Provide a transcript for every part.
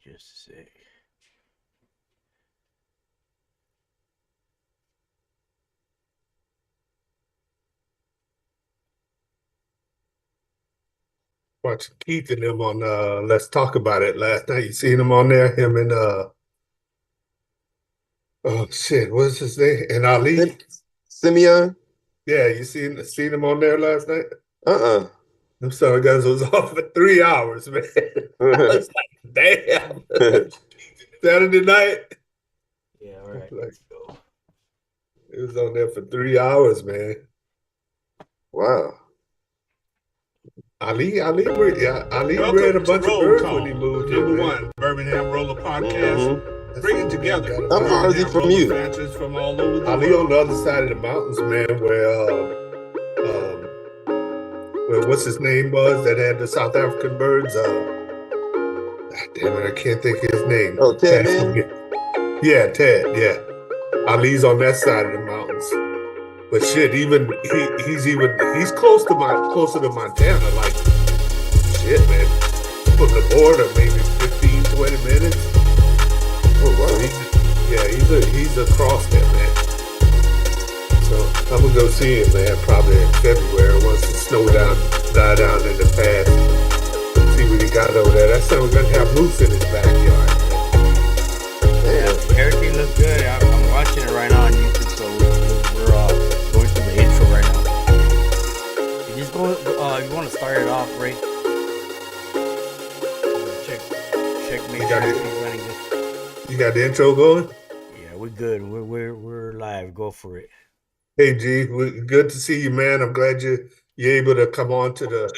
just a sec. Watching Keith and them on Let's Talk About It last night. You seen him on there? Him and oh shit, what's his name? And Ali. Simeon? Yeah, you seen him on there last night? Uh-uh. Them son of guns was off for 3 hours, man. I was like, damn. Saturday night. Yeah, all right. Like, Let's go. it was on there for 3 hours, man. Wow. Ali bred a bunch of birds when he moved here, man. Birmingham Roller Podcast. Bringing together. How far is he from you? From all over the Ali on the other side of the mountains, man, where what's his name was that had the South African birds? Damn it, I can't think of his name. Oh, Ted, man? Yeah, Ted, yeah. Ali's on that side of the mountains. But shit, he's closer to Montana, like shit, man. From the border, maybe 15, 20 minutes. Oh wow. So he's across there, man. So I'm gonna go see him, man, probably in February once the snow die down in the past. See what he got over there. That's how we're gonna have moose in his backyard, man. Yeah, everything looks good. I'm watching it right now on YouTube, so we're going through the intro right now. You just go. You want to start it off, Ray? Check. Make sure everything's running good. You got the intro going? Yeah, we're good. We're live. Go for it. Hey G, good to see you, man. I'm glad you're able to come on to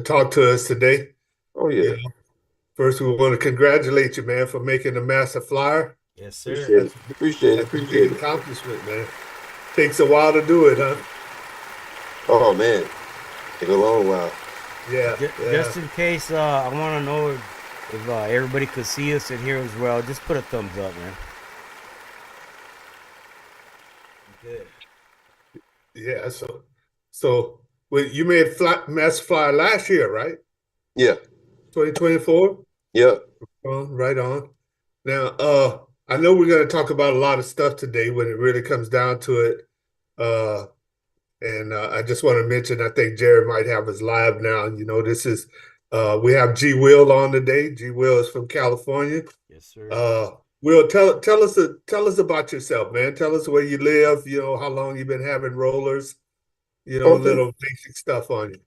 talk to us today. Oh yeah. You know, first, we want to congratulate you, man, for making the massive flyer. Yes, sir. Appreciate it. Accomplishment, man. Takes a while to do it, huh? Oh man, take a long while. Yeah. Just in case, I want to know if everybody could see us and hear as well. Just put a thumbs up, man. Good. Yeah. So you made mass flyer last year, right? Yeah. 2024. Yep. Right on. Now, I know we're going to talk about a lot of stuff today when it really comes down to it. And I just want to mention, I think Jared might have his live now. You know, this is, we have Gwill on today. Gwill is from California. Yes, sir. Will, tell us about yourself, man. Tell us where you live, you know, how long you've been having rollers, you know, Okay. little basic stuff on you.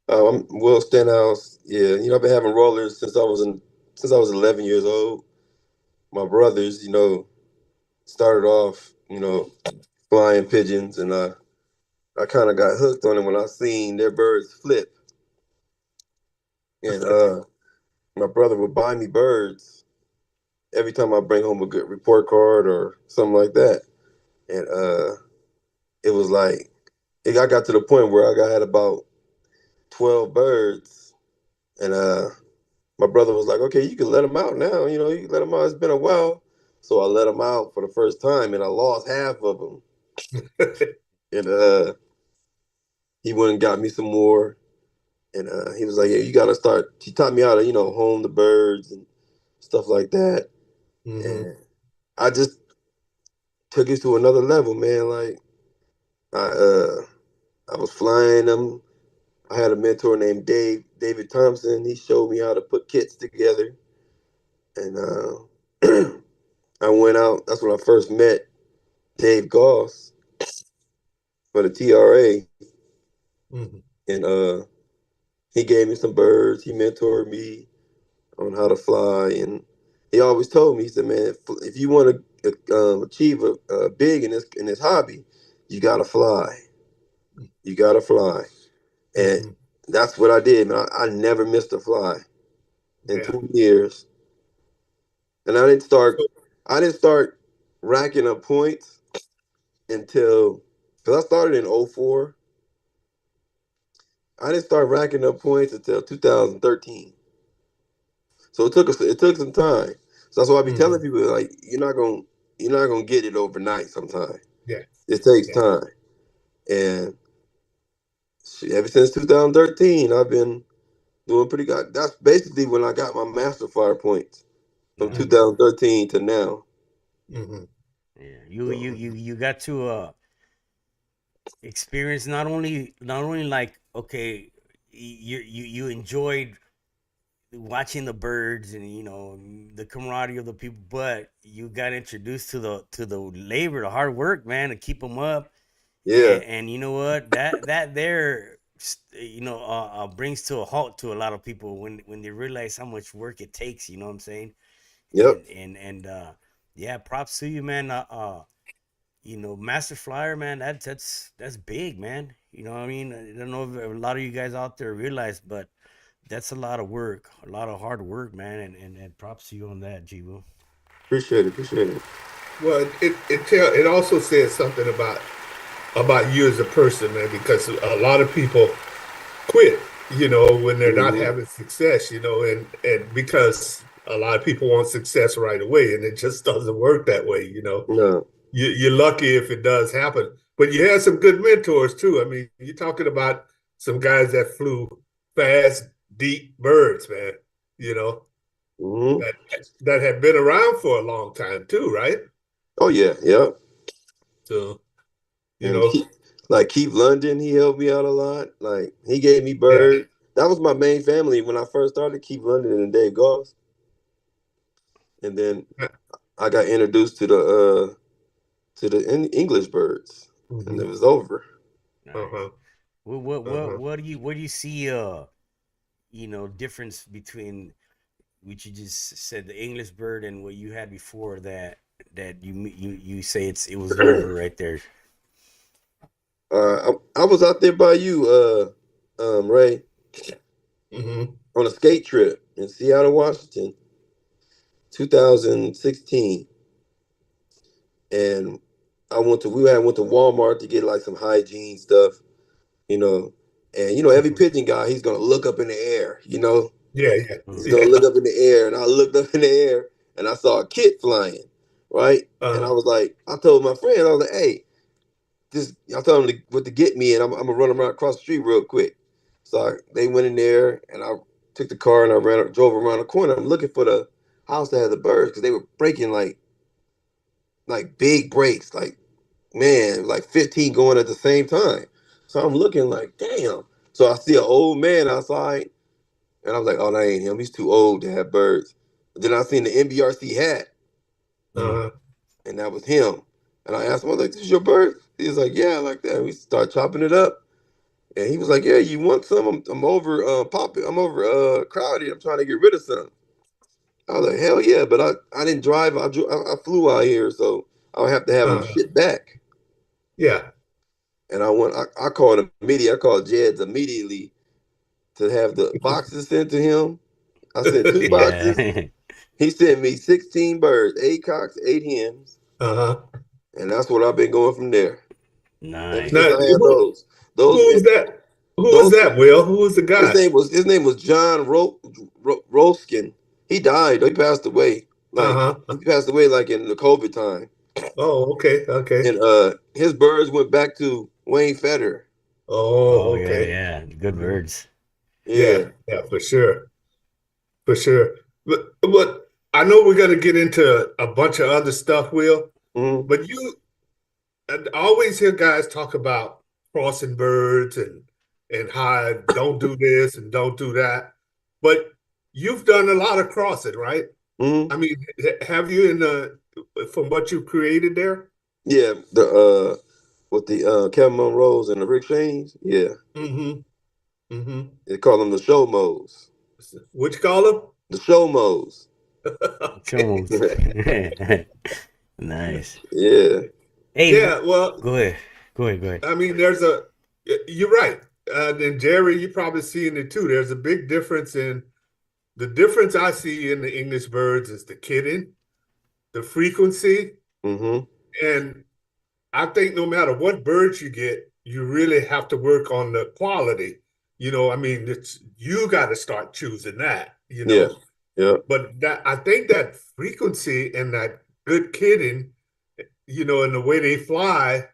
I'm Will Stenhouse. Yeah, you know, I've been having rollers since I was 11 years old. My brothers, you know, started off, you know, flying pigeons, and I kind of got hooked on it when I seen their birds flip. And my brother would buy me birds every time I bring home a good report card or something like that. And it was like, I got to the point where I had about 12 birds, and my brother was like, okay, you can let them out now. You know, you can let them out. It's been a while. So I let them out for the first time, and I lost half of them. And he went and got me some more. And he was like, yeah, you got to start. He taught me how to, you know, home the birds and stuff like that. Mm-hmm. And I just took it to another level, man. Like, I was flying them. I had a mentor named David Thompson. He showed me how to put kits together. And I went out. That's when I first met Dave Goss for the TRA. Mm-hmm. And he gave me some birds. He mentored me on how to fly. And he always told me, he said, man, if you want to achieve a big in this hobby, you got to fly. You got to fly. And Mm-hmm. that's what I did, man. I never missed a fly in 20 years. And I didn't start racking up points until, because I started in 04. I didn't start racking up points until 2013. So it took some time. So that's why I be telling people, like, you're not gonna get it overnight sometimes. Yeah. It takes time. And ever since 2013, I've been doing pretty good. That's basically when I got my master flyer points from Nice. 2013 to now. Mm-hmm. Yeah, So, you got to experience not only like okay, you enjoyed watching the birds and the camaraderie of the people, but you got introduced to the labor, the hard work, man, to keep them up. Yeah. And you know what, that there brings to a halt to a lot of people when they realize how much work it takes, you know what I'm saying. Yep. And yeah, props to you, man. Master flyer, man, that's big, man. You know what I mean? I don't know if a lot of you guys out there realize, but that's a lot of work, a lot of hard work, man. And props to you on that, Jibu. Appreciate it. Appreciate it. well, it also says something about you as a person, man, because a lot of people quit, when they're not Hmm. having success, and because a lot of people want success right away, and it just doesn't work that way. No. You're lucky if it does happen, but you had some good mentors too. I mean, you're talking about some guys that flew fast, deep birds, man. You know Hmm. that that have been around for a long time too, right? Oh yeah. Yep. So you And know, like Keith London, he helped me out a lot. Like he gave me yeah. birds. That was my main family when I first started. Keith London and Dave Goss, and then I got introduced to the English birds, and Mm-hmm. it was over. Nice. Uh-huh. Uh-huh. What do you see? Difference between which you just said the English bird and what you had before that you say it was over right there. I was out there by you, Ray, Mm-hmm. on a skate trip in Seattle, Washington, 2016, and I went to Walmart to get like some hygiene stuff, you know, and every Mm-hmm. pigeon guy, he's gonna look up in the air, Yeah, yeah, he's Mm. gonna yeah. look up in the air, and I looked up in the air and I saw a kit flying, right, and Uh, I told my friend, I was like, hey, I told them what to get me, and I'm gonna run around across the street real quick. So they went in there, and I took the car and drove around the corner. I'm looking for the house that had the birds because they were breaking like big breaks, like man, like 15 going at the same time. So I'm looking like, damn. So I see an old man outside, and I was like, oh, that ain't him. He's too old to have birds. But then I seen the NBRC hat, Mm. uh, and that was him. And I asked him, I was like, this is your bird? He was like, yeah, like that. We start chopping it up. And he was like, "Yeah, you want some? I'm over popping. I'm over crowded. I'm trying to get rid of some." I was like, "Hell yeah!" But I didn't drive. I flew out here, so I would have to have them uh, shipped back. yeah. And I called immediately. I called Jed's immediately to have the boxes sent to him. I sent two Yeah. boxes. Yeah. He sent me 16 birds, 8 cocks, 8 hens, Uh-huh. and that's what I've been going from there. Ever Nice. since Now, I had who those, was that? Who was those that, Will? Who was the guy? his name was John Rolskin. He died. He passed away. Like he Uh-huh. passed away like in the COVID time. Oh, okay, okay. And his birds went back to Wayne Fetter. Oh Oh, yeah, okay. yeah. Good Mhm. birds. Yeah, Yeah. yeah, for sure. For sure. But I know we're gonna get into a bunch of other stuff, Will, Hmm. but I always hear guys talk about crossing birds and how don't do this and don't do that. But you've done a lot of crossing, right? Hmm. I mean, have you from what you created there? Yeah. The with the Kevin Monroe's and the Rick Shanes. Yeah. Mm-hmm. Mm-hmm. They call them the show modes. What you call them? The show modes. Okay. Chomos. Nice. Yeah. Hey, Yeah, well, go ahead. Go ahead. Go ahead. I mean, you're right. And Jerry, you probably seeing it too. There's a big difference the difference I see in the English birds is the kidding, the frequency, Hmm. and I think no matter what birds you get, you really have to work on the quality. I mean, you got to start choosing that, Yeah. Yeah. But I think that frequency and that good kidding, and the way they fly,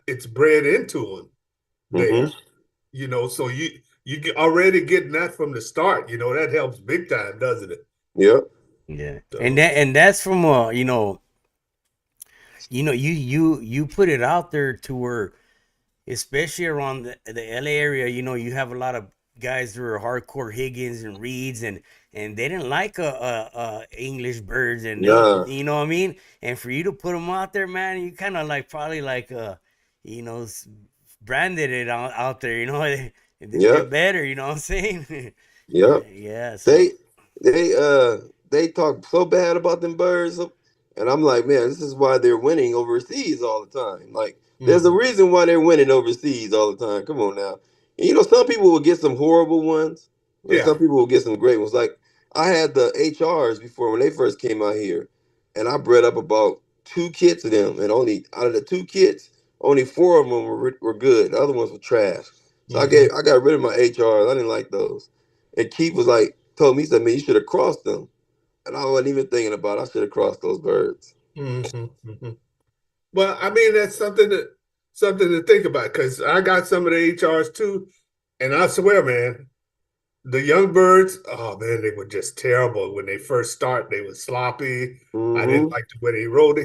it's bred into them Hmm. there. So already getting that from the start. That helps big time, doesn't it? Yep. Yeah, and So that's from you put it out there to where, especially around the LA area, you have a lot of guys who are hardcore Higgins and Reeds, and they didn't like English birds, and they, Nah. what I mean. And for you to put them out there, man, you kind of like probably like you know s- branded it out there, they're Yep. better, you know what I'm saying? Yep. Yeah, so They they they talk so bad about them birds, and I'm like, man, this is why they're winning overseas all the time. Like, there's a mhm. reason why they're winning overseas all the time. Come on now. And, some people will get some horrible ones, and Yeah. some people will get some great ones. Like, I had the HRs before when they first came out here, and I bred up about two kits of them, and only out of the two kits, only four of them were good. The other ones were trash. So Hmm. I got rid of my HRs. I didn't like those. And Keith was like, told me, he said, man, you should have crossed them. And I wasn't even thinking about it. I should have crossed those birds. Hmm. Hmm. Well, I mean, that's something to think about because I got some of the HRs too, and I swear, man, the young birds, oh man, they were just terrible when they first start. They were sloppy. I didn't Mm-hmm. like the way they rolled. They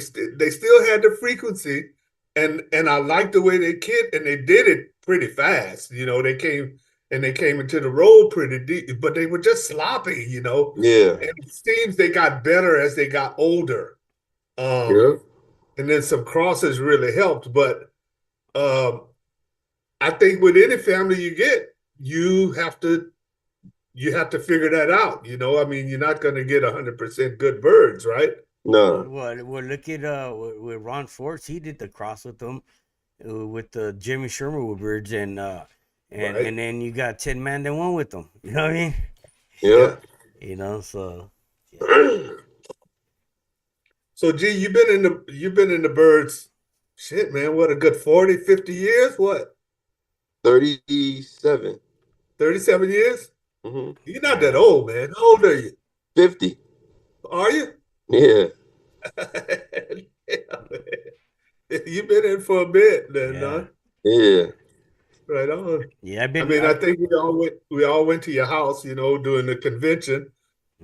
still had the frequency, and I liked the way they kid and they did it pretty fast. They came into the roll pretty deep, but they were just sloppy. Yeah. And it seems they got better as they got older. Um, Yeah. and then some crosses really helped, but um, I think with any family you get, you have to figure that out. I mean, you're not going to get 100% good birds, right? Nah. well, look at with Ron Force. He did the cross with them, with the Jimmy Sherman birds, Right. and then you got Ted Man that won with them. You know what I mean? Yeah. Yeah. So yeah, So, gee, you've been in the birds. Shit, man, what a good 40, 50 years? What? 37. 37 years? Mm-hmm. You're not that yeah, old, man. How old are you? 50. Are you? Yeah. Yeah, man. You've been in for a bit then, huh? yeah, Yeah. Right on. yeah. I mean, I think we all went to your house, during the convention.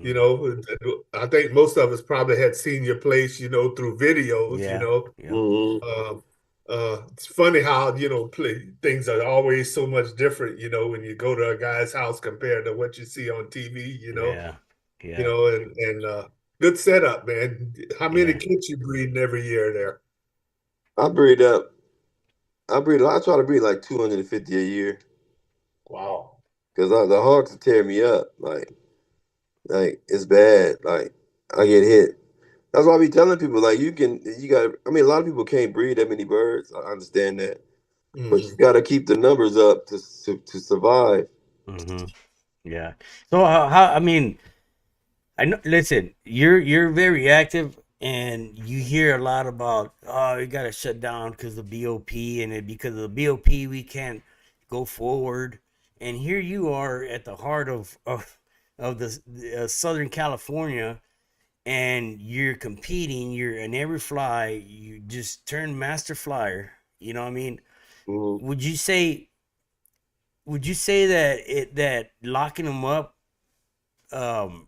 You Mhm. know, I think most of us probably had seen your place, through videos. Yeah, yeah, Mm-hmm. Um, it's funny how, things are always so much different, when you go to a guy's house compared to what you see on TV, yeah, yeah, and good setup, man. How many yeah, kids you breeding every year there? I breed up. I try to breed like 250 a year Wow. because the hogs will tear me up. Like it's bad. Like I get hit. That's why I be telling people like you got. I mean, a lot of people can't breed that many birds. I understand that, but you Hmm. got to keep the numbers up to survive. hmm yeah. So I mean, I know. Listen, you're very active, and you hear a lot about, oh, you got to shut down because of BOP, and because of the BOP we can't go forward. And here you are at the heart of the Southern California, and you're competing. You're in every fly. You just turned master flyer. You know what I mean? Mhm. Would you say that locking them up um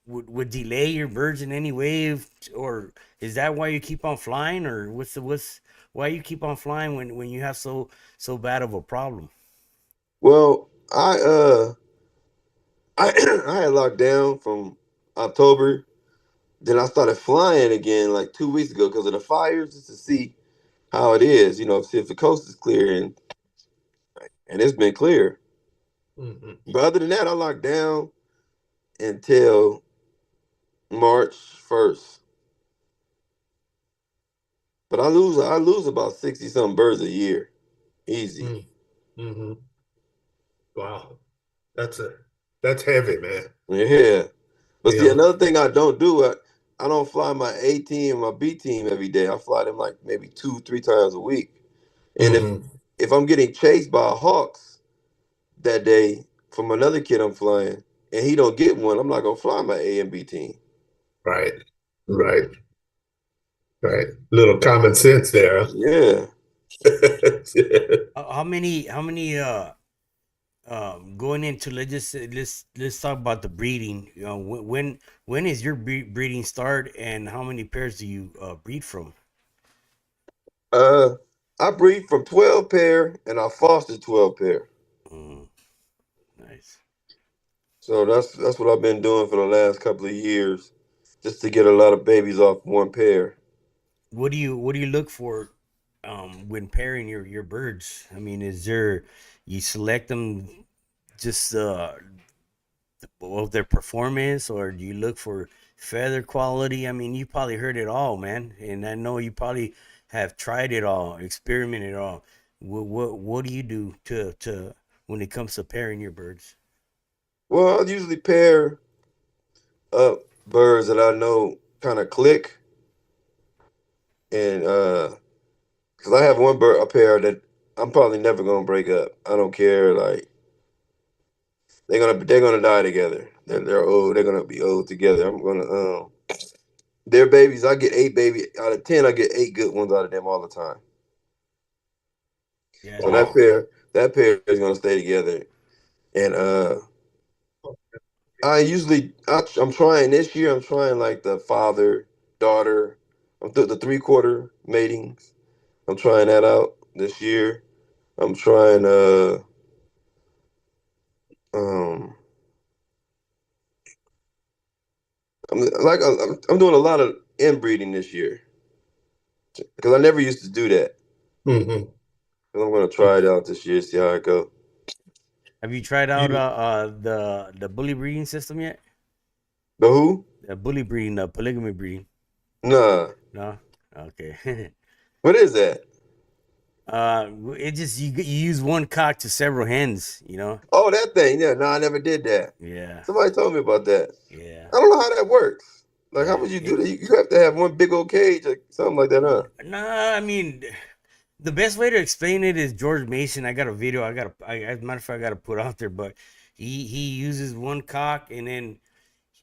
would delay your birds in any way, or is that why you keep on flying, or what's why you keep on flying when you have so bad of a problem? Well, I I had locked down from October. Then I started flying again like 2 weeks ago because of the fires, just to see how it is. See if the coast is clear, and it's been clear. Hmm. But other than that, I locked down until March 1st. But I lose about 60 something birds a year. Easy. Hmm. Wow. That's a that's heavy, man. Yeah. But see, Yeah. another thing I don't do, I don't fly my A team and my B team every day. I fly them like maybe 2, 3 times a week. And if Hmm. if I'm getting chased by hawks that day from another kid I'm flying, and he don't get one, I'm not gonna fly my A and B team. Right. Right. Right. Little common sense there. Yeah. How many going into let's talk about the breeding. You know, when is your breeding start, and how many pairs do you breed from? Uh, I breed from 12 pair and I foster 12 pair. Mm, nice. So that's what I've been doing for the last couple of years, just to get a lot of babies off one pair. What do you look for when pairing your birds? I mean, is there you select them just of their performance, or do you look for feather quality? I mean, you probably heard it all, man, and I know you probably have tried it all, experimented it all. What do you do to when it comes to pairing your birds? Well, I usually pair up birds that I know kind of click, and because I have one bird a pair that I'm probably never gonna break up. I don't care. Like they're gonna die together. They're old. They're gonna be old together. I'm gonna their babies. I get 8 baby out of 10. I get 8 good ones out of them all the time. Yeah, So that's that pair is gonna stay together. And I'm trying this year. I'm trying like the father daughter. I'm the 3/4 matings. I'm trying that out this year. I'm trying um I'm doing a lot of inbreeding this year because I never used to do that. Hmm. And I'm gonna try it out this year, see how it go. have you tried out You the bully breeding system yet? The who? The bully breeding, the polygamy breeding? Nah. No. Okay. What is that? It just you use one cock to several hens. Oh, that thing. Yeah, no, I never did that. Yeah, Somebody told me about that. yeah, I don't know how that works. Like, how yeah. would you do that? You have to have one big old cage or something like that, huh? Nah, I mean, the best way to explain it is George Mason. I got a video. As a matter of fact, I got to put out there. But he uses one cock, and then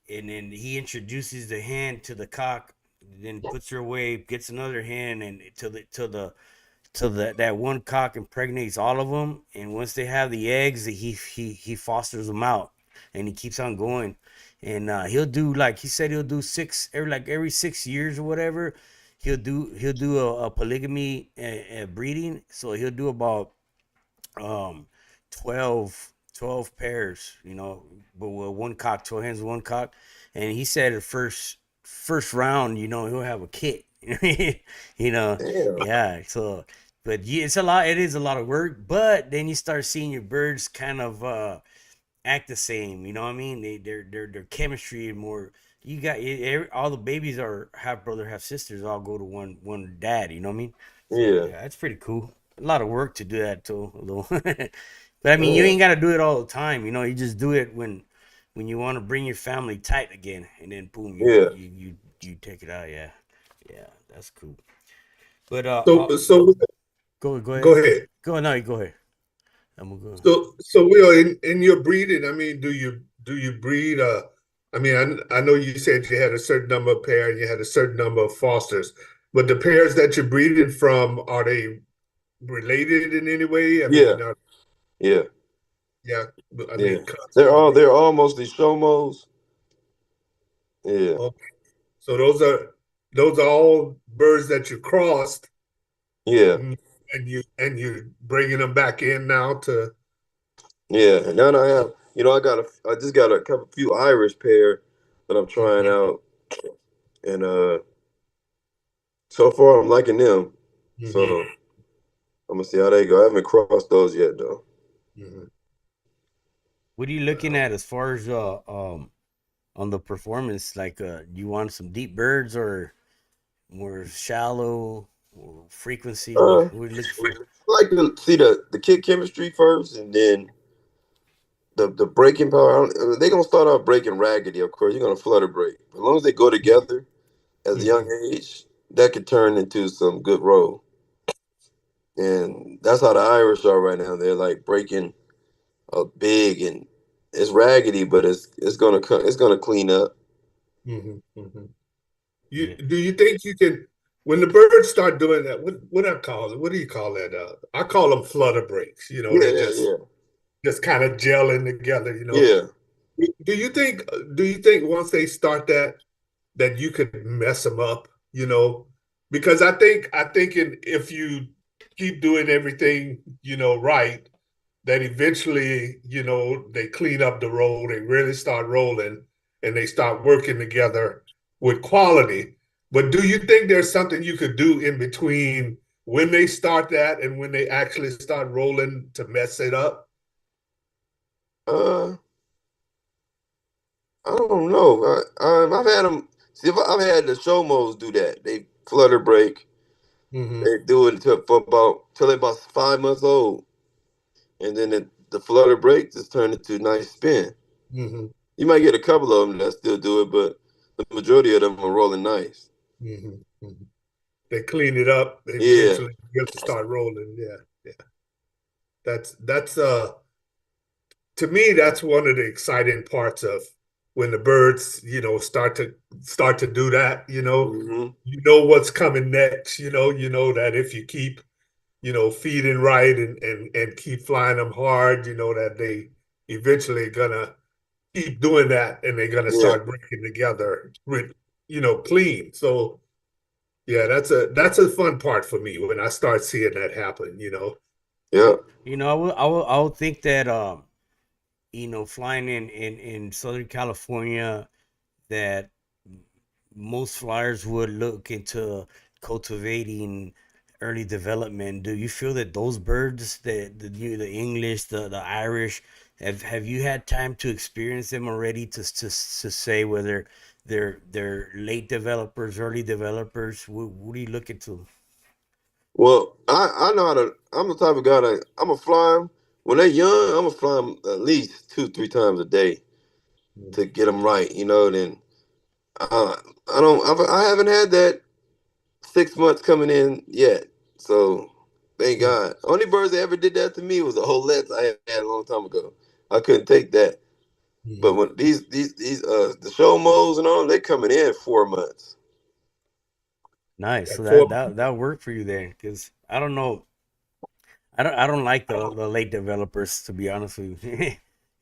he introduces the hen to the cock, then puts her away, gets another hen, and till that one cock impregnates all of them, and once they have the eggs, he fosters them out, and he keeps on going, and he'll do, like he said, he'll do six every 6 years or whatever. He'll do a polygamy breeding, so he'll do about um 12 pairs, but with one cock, 12 hens, one cock. And he said the first round, he'll have a kit. you know Damn. yeah, so, but yeah, it is a lot of work, but then you start seeing your birds kind of act the same. You know what I mean? Their chemistry and more. You got all the babies are half brother, half sisters. All go to one dad. You know what I mean? So Yeah. yeah, it's pretty cool. A lot of work to do that too, though. But I mean, you Yeah. ain't got to do it all the time. You just do it when you want to bring your family tight again, and then boom, Yeah. you take it out. Yeah, yeah, that's cool. But so go go ahead. ahead. Go no, you go ahead. I'm gonna go. So Will, in your breeding, I mean, do you breed? I mean, I know you said you had a certain number of pairs, and you had a certain number of fosters, but the pairs that you're breeding from, are they related in any way? I Yeah. mean, Yeah. yeah, I Yeah. mean, They're are all they? they're all mostly shomos. Yeah. Okay. So those are all birds that you crossed, Yeah. mm, and you bringing them back in now to. Yeah. And now I have, I just got a couple few Irish pair that I'm trying out, and so far I'm liking them. Mhm, So I'm gonna see how they go. I haven't crossed those yet though. mhm. What are you looking at as far as on the performance? Like, you want some deep birds or more shallow or frequency? What Uh, what are you looking for? I like to see the kid chemistry first, and then the breaking power. They're gonna start out breaking raggedy, of course. You're gonna flutter break. As long as they go together as a young Mhm. age, that could turn into some good roll. And that's how the Irish are right now. They're like breaking big, and it's raggedy, but it's gonna clean up. Mhm. Mhm. Yeah, Do you think you can, when the birds start doing that? What I call it? What do you call that? I call them flutter breaks. Yeah, yeah, yeah, just kind of gelling together, you know. Yeah. Do you think do you think once they start that you could mess them up, you know? Because if you keep doing everything, right, that eventually, they clean up the road, they really start rolling, and they start working together with quality. But do you think there's something you could do in between when they start that and when they actually start rolling to mess it up? Uh, I don't know. I've had them. See, I've had the show modes do that. They flutter break. Hmm. They do it for about till they're about 5 months old, and then the flutter break just turn into a nice spin. Hmm. You might get a couple of them that still do it, but the majority of them are rolling nice. Hmm. Hmm. They clean it up, they Yeah, eventually get to start rolling. Yeah, yeah. That's to me, that's one of the exciting parts of when the birds, start to do that, hmm, you know what's coming next, you know that if you keep, feeding right and keep flying them hard, that they eventually gonna keep doing that and they're gonna yeah, start breaking together with, clean. So yeah, that's a fun part for me when I start seeing that happen. yeah. I would think that flying in Southern California, that most flyers would look into cultivating early development. Do you feel that those birds, the English, the Irish, have you had time to experience them already to say whether they're late developers, early developers? What do you look into? Well, I know how to. I'm the type of guy that I'm gonna fly them when they're young. I'm gonna fly them at least 2, 3 times a day to get them right. Then uh, I haven't had that 6 months coming in yet. So thank God. Only birds that ever did that to me was the Holettes I had a long time ago. I couldn't take that. But Mhm. when these the show modes and all, they coming in 4 months. Nice. So At four. that worked for you there, because I don't know. I don't like the late developers, to be honest with you.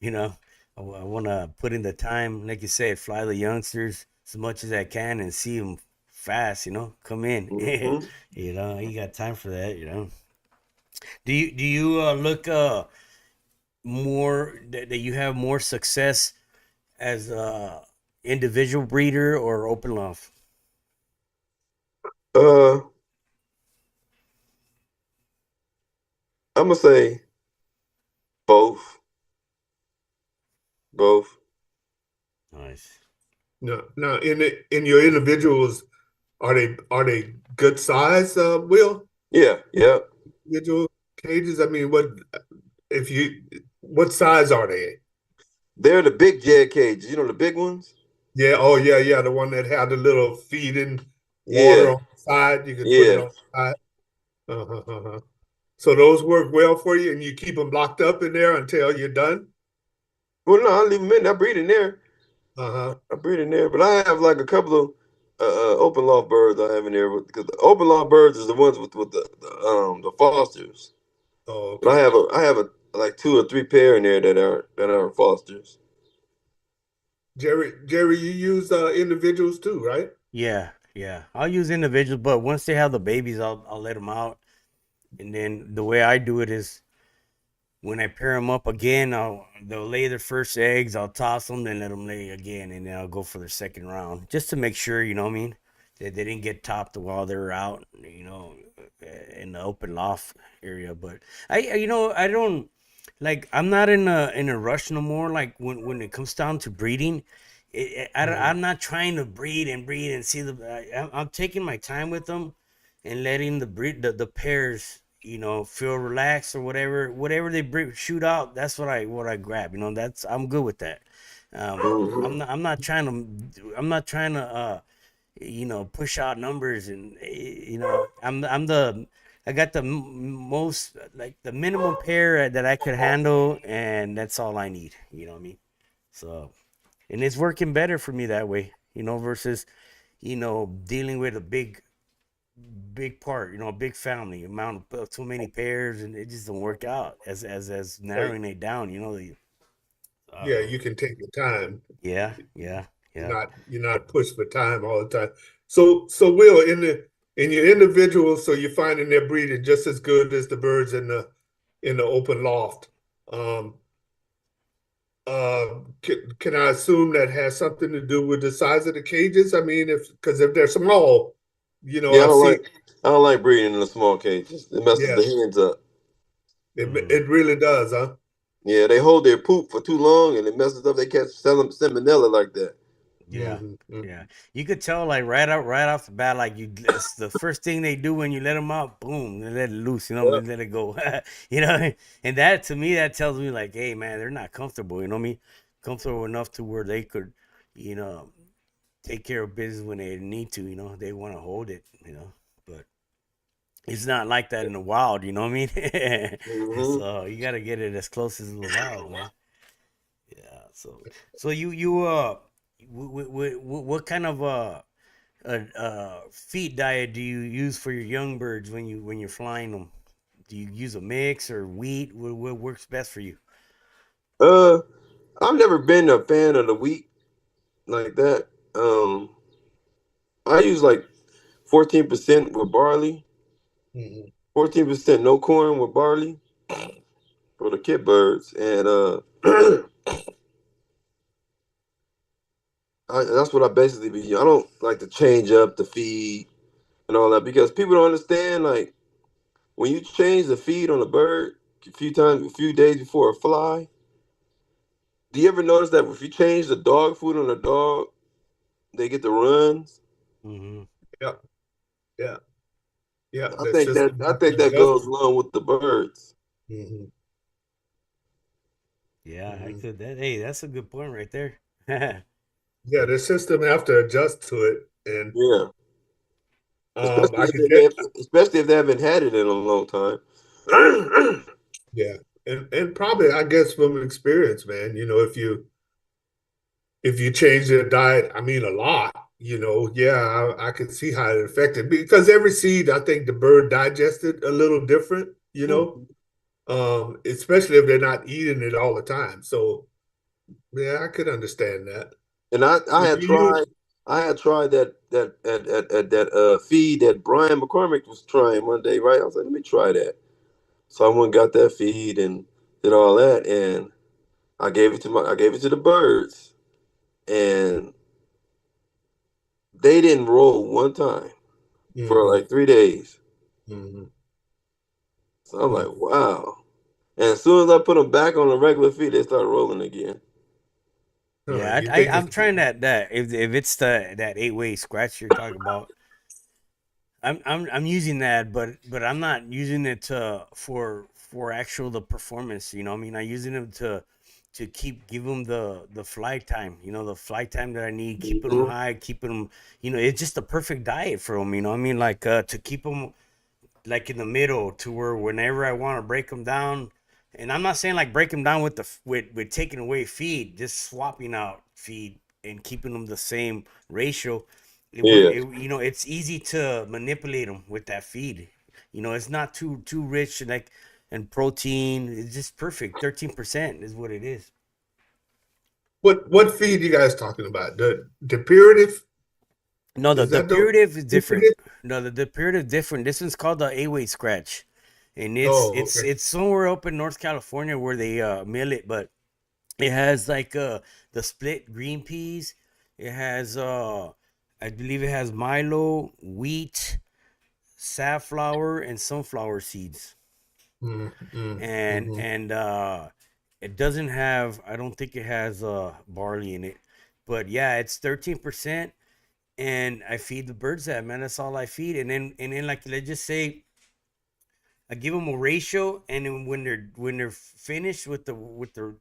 you know, I want to put in the time, like you said, fly the youngsters as much as I can and see them fast. Come in. Hmm. You got time for that. Do you look more that you have more success as a individual breeder or open loft? Uh, I'm gonna say both, both. Nice. Now in your individuals, are they good size, Will? Yeah, yeah. Individual cages? I mean, if you what size are they? They're the big jag cages. The big ones. Yeah, oh yeah, yeah, the one that had the little feeding water Yeah, on the side. You could put it yeah. on the side. Uh-huh, uh-huh. So those work well for you, and you keep them locked up in there until you're done. Well, no, I leave them in. I breed in there. Uh-huh. I breed in there, but I have like a couple of open loft birds I have in there because the open loft birds is the ones with the fosters. Oh, But I okay. have a like 2 or 3 pair in there that are fosters. Jerry, you use individuals too, right? Yeah, yeah. I'll use individuals, but once they have the babies, I'll let them out. And then the way I do it is when I pair them up again, they'll lay their first eggs. I'll toss them, then let them lay again, and then I'll go for their second round just to make sure, what I mean, that they didn't get topped while they were out, in the open loft area. But I don't like. I'm not in a rush no more. Like when it comes down to breeding, Mhm. I'm not trying to breed and breed and see I'm taking my time with them and letting the pairs feel relaxed or whatever they shoot out. That's what I grab. I'm good with that. Hmm. I'm not trying to push out numbers, and I got the most, like, the minimum pair that I could handle, and that's all I need. You know what I mean? So, and it's working better for me that way. Versus dealing with a big big part, a big family amount of too many pairs, and it just don't work out as Like, narrowing it down. yeah, Uh, you can take your time. yeah, yeah, yeah. You're not pushed for time all the time. So Will, in your individual, so you're finding they're breeding just as good as the birds in the open loft. Um, can I assume that has something to do with the size of the cages? I mean, if they're small, Yeah, I've seen. I don't like breeding in the small cages. It messes Yeah, the hens up. Hmm. it really does, huh? Yeah, they hold their poop for too long and it messes up. They catch salmonella like that. Yeah, Hmm. yeah. You could tell like right off the bat, like it's the first thing they do when you let them out. Boom, they let it loose. They Yep. let it go. you know, and that to me that tells me like, hey man, they're not comfortable. You know what I mean? Comfortable enough to where they could, you know, take care of business when they need to. They want to hold it. But it's not like that in the wild. You know what I mean? Hmm. So you got to get it as close as the wild, man. Yeah. So what kind of feed diet do you use for your young birds when you're flying them? Do you use a mix or wheat? What works best for you? Uh, I've never been a fan of the wheat like that. I use like 14% with barley, Hmm. 14% no corn with barley for the kit birds, and that's what I basically be. I don't like to change up the feed and all that because people don't understand. Like when you change the feed on a bird a few days before a fly, do you ever notice that if you change the dog food on a dog, they get the runs? Hmm. Yeah, yeah, yeah. I The think that system I has to think that adjust. goes along with the birds. Hmm. Yeah, I Hmm. could. Hey, that's a good point right there. Yeah, the system have to adjust to it, and Yeah, I could get. especially if they haven't had it in a long time. Yeah, and probably I guess from experience, man. If you change their diet, I mean a lot. Yeah, I could see how it affected because every seed, I think the bird digested a little different. Especially if they're not eating it all the time. So yeah, I could understand that. And So do you? I had tried that feed that Brian McCormick was trying one day, right? I was like, let me try that. So I went and got that feed and did all that, and I gave it to the birds, and they didn't roll one time for Hmm. like 3 days. Hmm. So I'm like, wow. And as soon as I put them back on the regular feed, they start rolling again. Yeah, You think it's I'm trying that if it's that 8-way scratch you're talking about. I'm using that, but I'm not using it for actual the performance. I mean, I'm using it to give them the flight time. The flight time that I need, keeping them Mhm. high, keeping them. It's just the perfect diet for them. I mean, like to keep them like in the middle to where whenever I want to break them down, and I'm not saying like break them down with with taking away feed, just swapping out feed and keeping them the same ratio. Yeah. It's easy to manipulate them with that feed. It's not too rich like and protein. It's just perfect. 13% is what it is. what feed you guys talking about? The purative? No, the Is the that the purative is different. purative? No, the purative different. This one's called the 8-way scratch, and it's Oh, it's okay. it's somewhere up in North California where they mill it, but it has like the split green peas. It has I believe it has milo, wheat, safflower, and sunflower seeds, Mm, mm, and mm, and it doesn't have. I don't think it has barley in it, but yeah, it's 13%. And I feed the birds that, man. That's all I feed. And then like let's just say I give them a ratio, and then when they're finished with the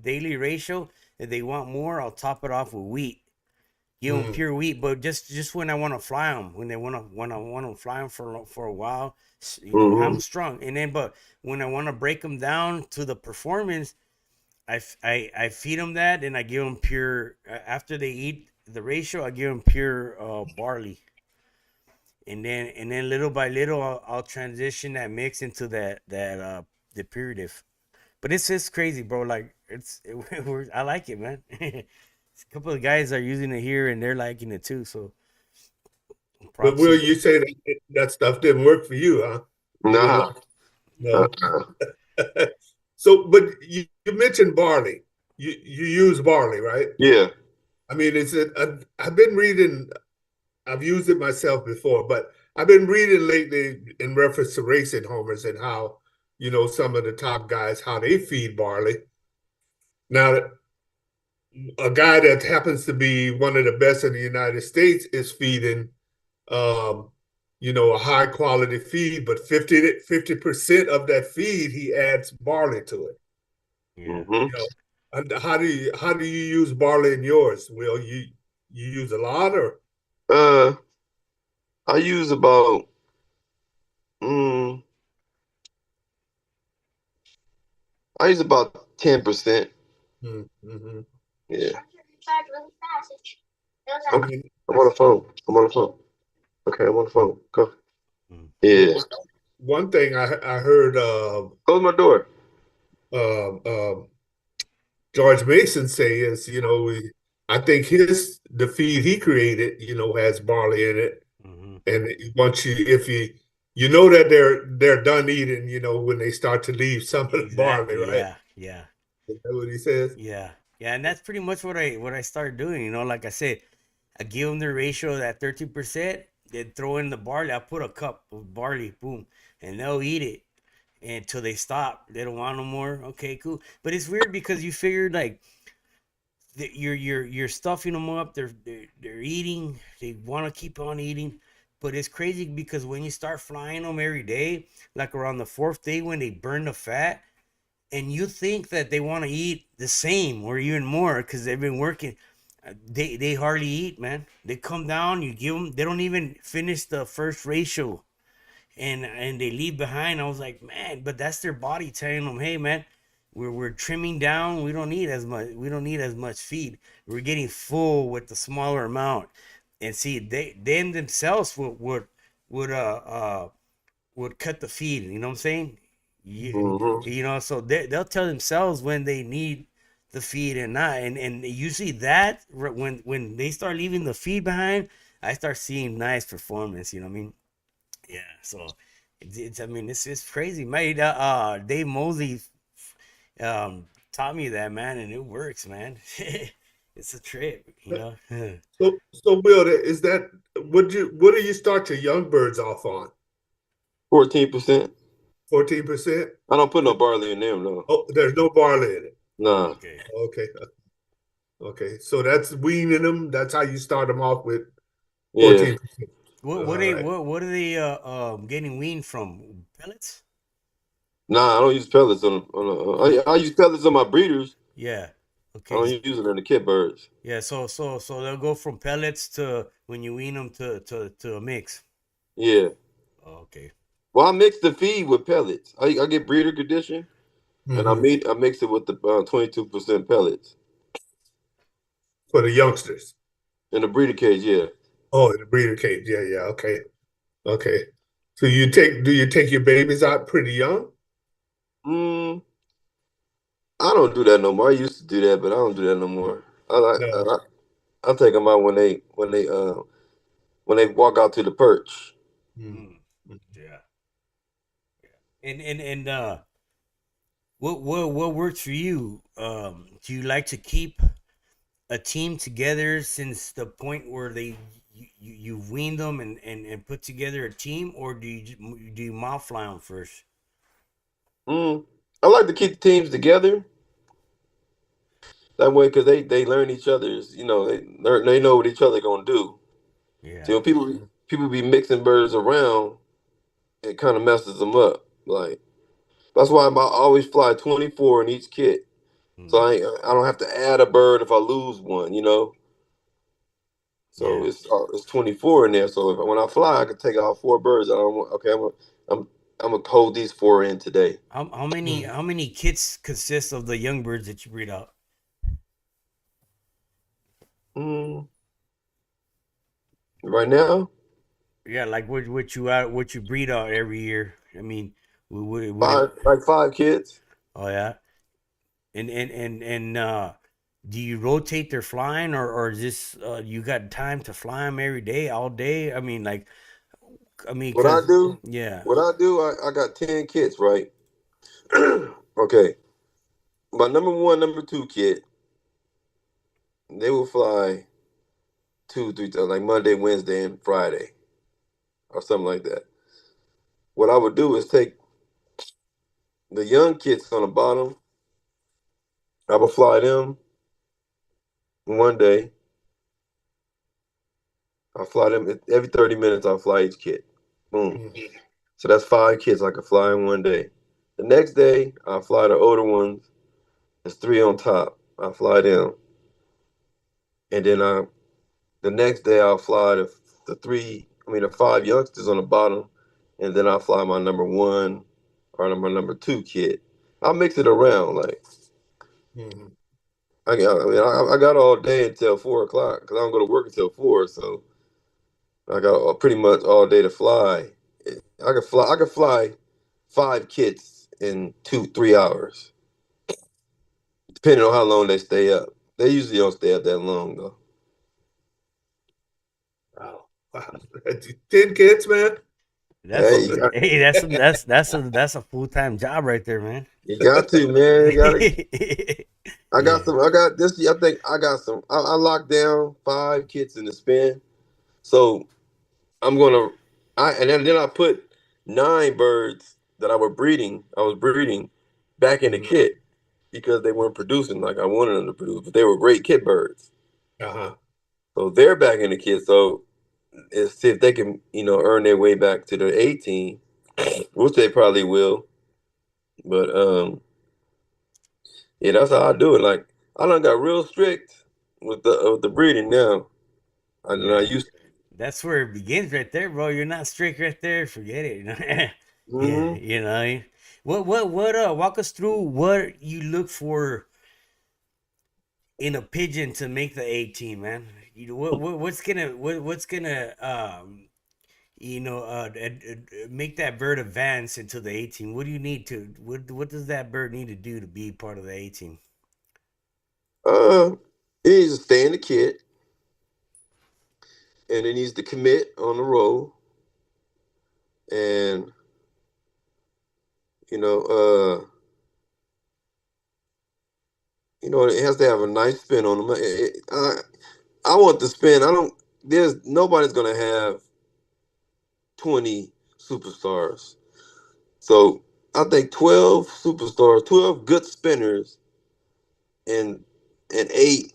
daily ratio, if they want more, I'll top it off with wheat. Give them mm, pure wheat, but just when I want to fly them, when I want to fly them for a while, have Hmm. them strong. And then, but when I want to break them down to the performance, I feed them that, and I give them pure. After they eat the ratio, I give them pure barley. and then little by little I'll transition that mix into that depurative. But it's crazy, bro. Like I like it, man. A couple of guys are using it here and they're liking it too. So But props Will, to you say that that stuff didn't work for you, huh? You didn't Nah. like no. Uh-uh. So, but you mentioned barley. You use barley, right? Yeah. I mean, I've been reading. I've used it myself before, but I've been reading lately in reference to racing homers and how some of the top guys how they feed barley. Now, a guy that happens to be one of the best in the United States is feeding um, a high quality feed, but 50% of that feed he adds barley to it. yeah. You Hmm. know, and how do you use barley in yours? Will you use a lot or Uh, I use about mm, I use about 10%. mm-hmm. Yeah. I Okay. mean, I'm on the phone. I'm on the phone. Okay, I'm on the phone. Go. Mm. Yeah. one thing I heard Close my door. uh, George Mason say is I think his the feed he created has barley in it, Hmm. and once if you know that they're done eating when they start to leave some of the barley, Exactly. right? Yeah. Yeah. Is that what he says? Yeah. Yeah. And that's pretty much what I started doing. Like I said, I give them the ratio of that 13%. Then throw in the barley. I put a cup of barley, boom, and they'll eat it until they stop. They don't want no more. Okay, cool. But it's weird because you figured like you're stuffing them up. They're eating. They want to keep on eating. But it's crazy because when you start flying them every day, like around the fourth day when they burn the fat, and you think that they want to eat the same or even more because they've been working. They hardly eat, man. They come down, you give them. They don't even finish the first ratio, and they leave behind. I was like, man, but that's their body telling them, hey, man, we're trimming down. We don't need as much. We don't need as much feed. We're getting full with the smaller amount. And see, they them themselves would cut the feed. You know what I'm saying? Hmm. So they'll tell themselves when they need the feed and not. And you see that when they start leaving the feed behind, I start seeing nice performance. You know what I mean? Yeah. So it's I mean it's crazy, mate. Dave Mosley taught me that, man, and it works, man. It's a trip, you know. So Will, is that what do you start your young birds off on? 14%. 14%? I don't put no barley in them, no. Oh, there's no barley in it. Nah. Okay. Okay. Okay. So that's weaning them. That's how you start them off with Yeah. 14%. All right. What are they getting weaned from? Pellets? Nah, I don't use pellets I use pellets on my breeders. Yeah. I Okay. don't use it on the kit birds. Yeah. So they'll go from pellets to when you wean them to a mix. Yeah. Okay. Well, I mix the feed with pellets. I get breeder condition and Hmm. I mix it with the 22% pellets For the youngsters. in the breeder cage. Yeah. Oh, in the breeder cage. Yeah, yeah. Okay. Okay. So do you take your babies out pretty young? Mm, I don't do that no more. I used to do that, but I don't do that no more. I like No. I take them out when they walk out to the perch. Mm. Mm. Yeah. And what works for you? Do you like to keep a team together since the point where you've weaned them and put together a team, or do you mouth fly them first? Mm, I like to keep the teams together that way because they learn each other's. They know what each other gonna do. See, Yeah. when people be mixing birds around, it kind of messes them up. Like that's why I always fly 24 in each kit, so Mm. I don't have to add a bird if I lose one. So Yeah. it's 24 in there. So when I fly, I can take out four birds. I don't want. Okay, I'm I'm gonna hold these four in today. How many Mm. how many kits consist of the young birds that you breed out? Mm, right now. Yeah, like what you breed out every year. I mean, would it? Five, like 5 kids. Oh yeah, and do you rotate their flying, or is this you got time to fly them every day, all day? I mean, like, I mean, What I cause do, yeah, I got 10 kids, right? Okay, my number one, number two kid, they will fly two, three times, like Monday, Wednesday, and Friday, or something like that. What I would do is take the young kids on the bottom. I would fly them one day. I fly them every 30 minutes. I'll fly each kid. Boom. Mhm. So that's 5 kids I could fly in one day. The next day, I fly the older ones. There's three on top. I fly them, and then the next day I'll fly the 5 youngsters on the bottom, and then I'll fly my number one or my number two kid. I'll mix it around. Like Mhm. I got all day until 4 o'clock because I don't go to work until 4. So I got pretty much all day to fly. I could fly 5 kids in 2, 3 hours, depending on how long they stay up. They usually don't stay up that long though. Wow. Wow. 10 kids, man. Hey, that's hey, that's a full time job right there, man. you got to, man. You gotta. I got Yeah, some. I got this. I think I got some. I locked down 5 kids in the span. So I'm gonna. And then I put 9 birds that I was breeding back in the Mhm. kit because they weren't producing like I wanted them to produce, but they were great kit birds. Uh-huh. So they're back in the kit. So let's see if they can, earn their way back to the 18, which they probably will. But yeah, that's how I do it. Like I done got real strict with the breeding now. I yeah. used. That's where it begins, right there, bro. You're not strict right there. Forget it. Yeah, Hmm. you know. What? Walk us through what you look for in a pigeon to make the 18, man. You know what's gonna make that bird advance into the 18. What do you need to what does that bird need to do to be part of the 18? Uh, he needs to stay in the kit, and it needs to commit on the roll, and you know, uh, it has to have a nice spin on them. I want the spin. I don't. There's nobody's gonna have 20 superstars. So I think 12 superstars, 12 good spinners, and 8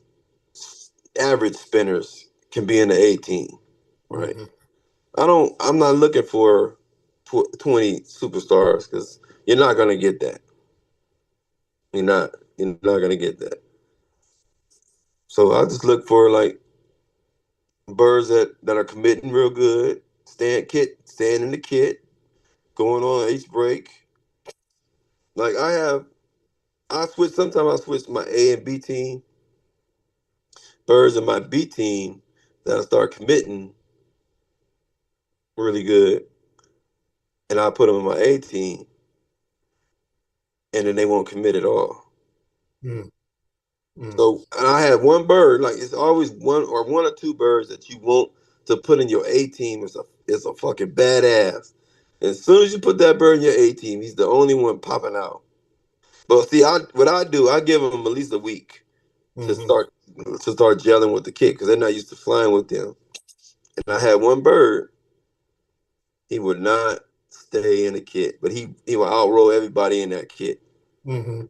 average spinners can be in the 18, right? Hmm. I'm not looking for 20 superstars because you're not gonna get that. You're not gonna get that. So I just look for like birds that are committing real good, staying in the kit, going on each break. Like sometimes I switch my A and B team, birds in my B team that'll start committing really good, and I put them in my A team, and then they won't commit at all. Mm-hmm. So, and I had one bird, like it's always one or two birds that you want to put in your A team is a fucking badass. As soon as you put that bird in your A team, he's the only one popping out. But see, what I do, I give them at least a week to Hmm. start gelling with the kid because they're not used to flying with them. And I had one bird, he would not stay in the kit, but he would outroll everybody in that kit. Hmm.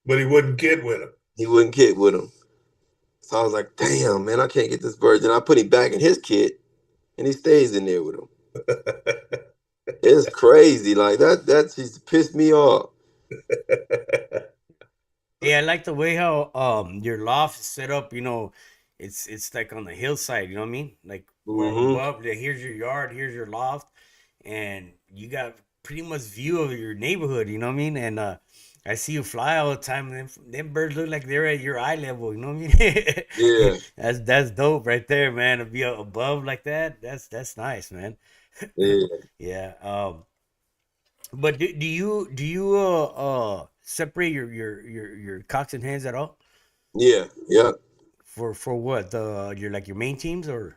But he wouldn't kid with him. He wouldn't kit with him. So I was like, damn, man, I can't get this bird. Then I put him back in his kit, and he stays in there with him. It's crazy. Like that just pissed me off. Hey, I like the way how your loft is set up. It's like on the hillside. You know what I mean? Like from Hmm. above, here's your yard, here's your loft, and you got pretty much view of your neighborhood. You know what I mean? And I see you fly all the time. And them birds look like they're at your eye level. You know what I mean? Yeah, That's dope right there, man. To be above like that, that's nice, man. yeah, Yeah. But do you separate your cocks and hens at all yeah, yeah. for what your like your main teams or?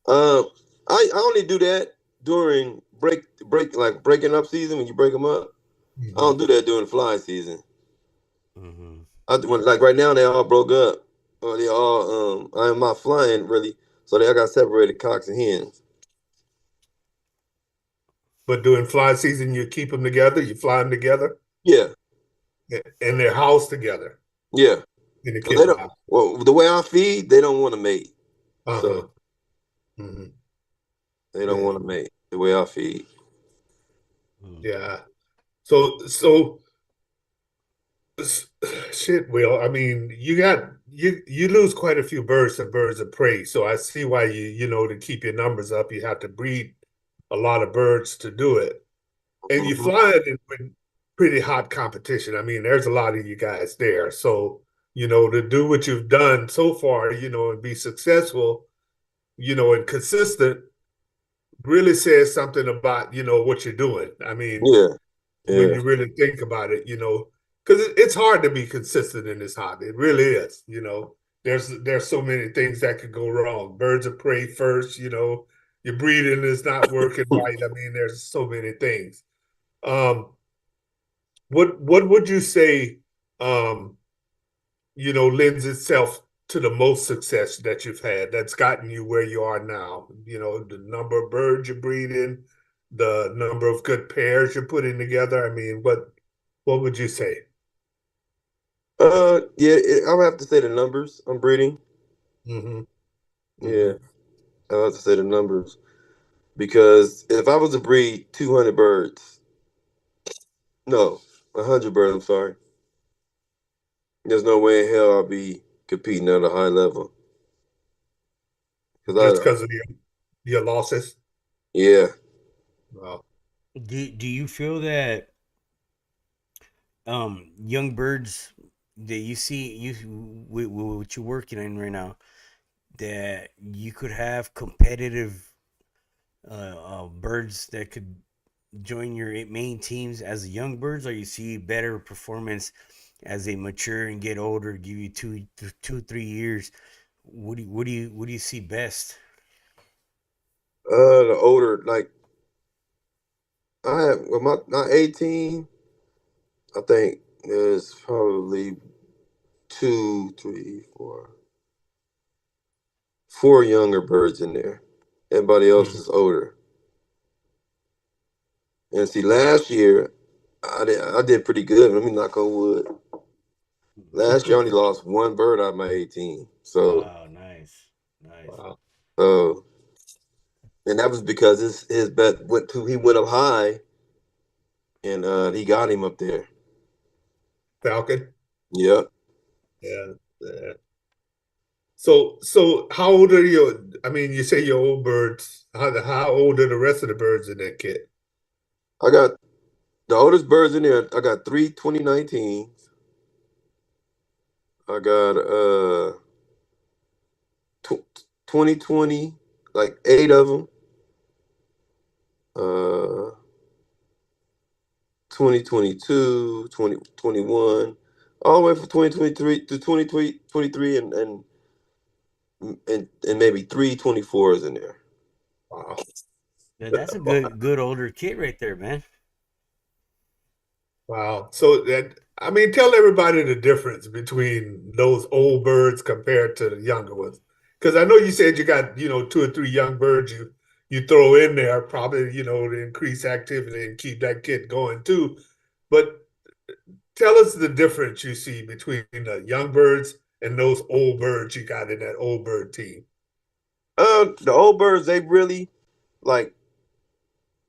Uh, I only do that during like breaking up season when you break them up. I Hmm. don't do that during the fly season. Hmm. Like right now they all broke up. Or they all I'm not flying really, so I got separated cocks and hens. But during fly season, you keep them together, you fly them together, Yeah, and they're housed together yeah. in the 'Cause they kennel don't. house. Well, the way I feed, they don't want to mate. Uh-huh. So Hmm. they don't Yeah. want to mate the way I feed. Yeah. So shit, Will. I mean, you lose quite a few birds to birds of prey. So I see why to keep your numbers up, you have to breed a lot of birds to do it. And you Mhm. fly it in pretty hot competition. I mean, there's a lot of you guys there. So, to do what you've done so far, and be successful, and consistent really says something about, what you're doing. I mean, Yeah, when yeah. you really think about it, because it's hard to be consistent in this hobby. It really is. There's so many things that could go wrong. Birds of prey first, your breeding is not working right. I mean, there's so many things. Um, what would you say, um, lends itself to the most success that you've had that's gotten you where you are now? The number of birds you're breeding, the number of good pairs you're putting together. I mean, what would you say? Yeah. I would have to say the numbers I'm breeding. Hmm. Yeah, Hmm. I would have to say the numbers because if I was to breed 200 birds, no, 100 birds. I'm sorry. There's no way in hell I'll be competing at a high level. Cause Just I, because of your losses? yeah. Well, Do you feel that young birds that you see with what you're working in right now that you could have competitive birds that could join your main teams as young birds, or you see better performance as they mature and get older, give you 2 3 years? What do you see best? The older, like I have, well, my 18, I think there's probably two, three, four younger birds in there. Everybody else mm, is older. And see, last year I did pretty good. Let me knock on wood. Last year I only lost one bird out of my 18. So, Oh, nice, nice. wow. uh, and that was because his bet he went up high and he got him up there. Falcon? Yeah, Yeah. Yeah. So how old are you? I mean, you say your old birds. How old are the rest of the birds in that kit? I got the oldest birds in there. I got three 2019. I got 2020, like eight of them. 2022, 2021, all the way from 2023 to 2023 and maybe three 24s in there. Wow. That's a good older kid right there, man. Wow. So that I mean, tell everybody the difference between those old birds compared to the younger ones. Because I know you said you got, two or three young birds you throw in there, probably, to increase activity and keep that kid going too. But tell us the difference you see between the young birds and those old birds you got in that old bird team. The old birds, they really like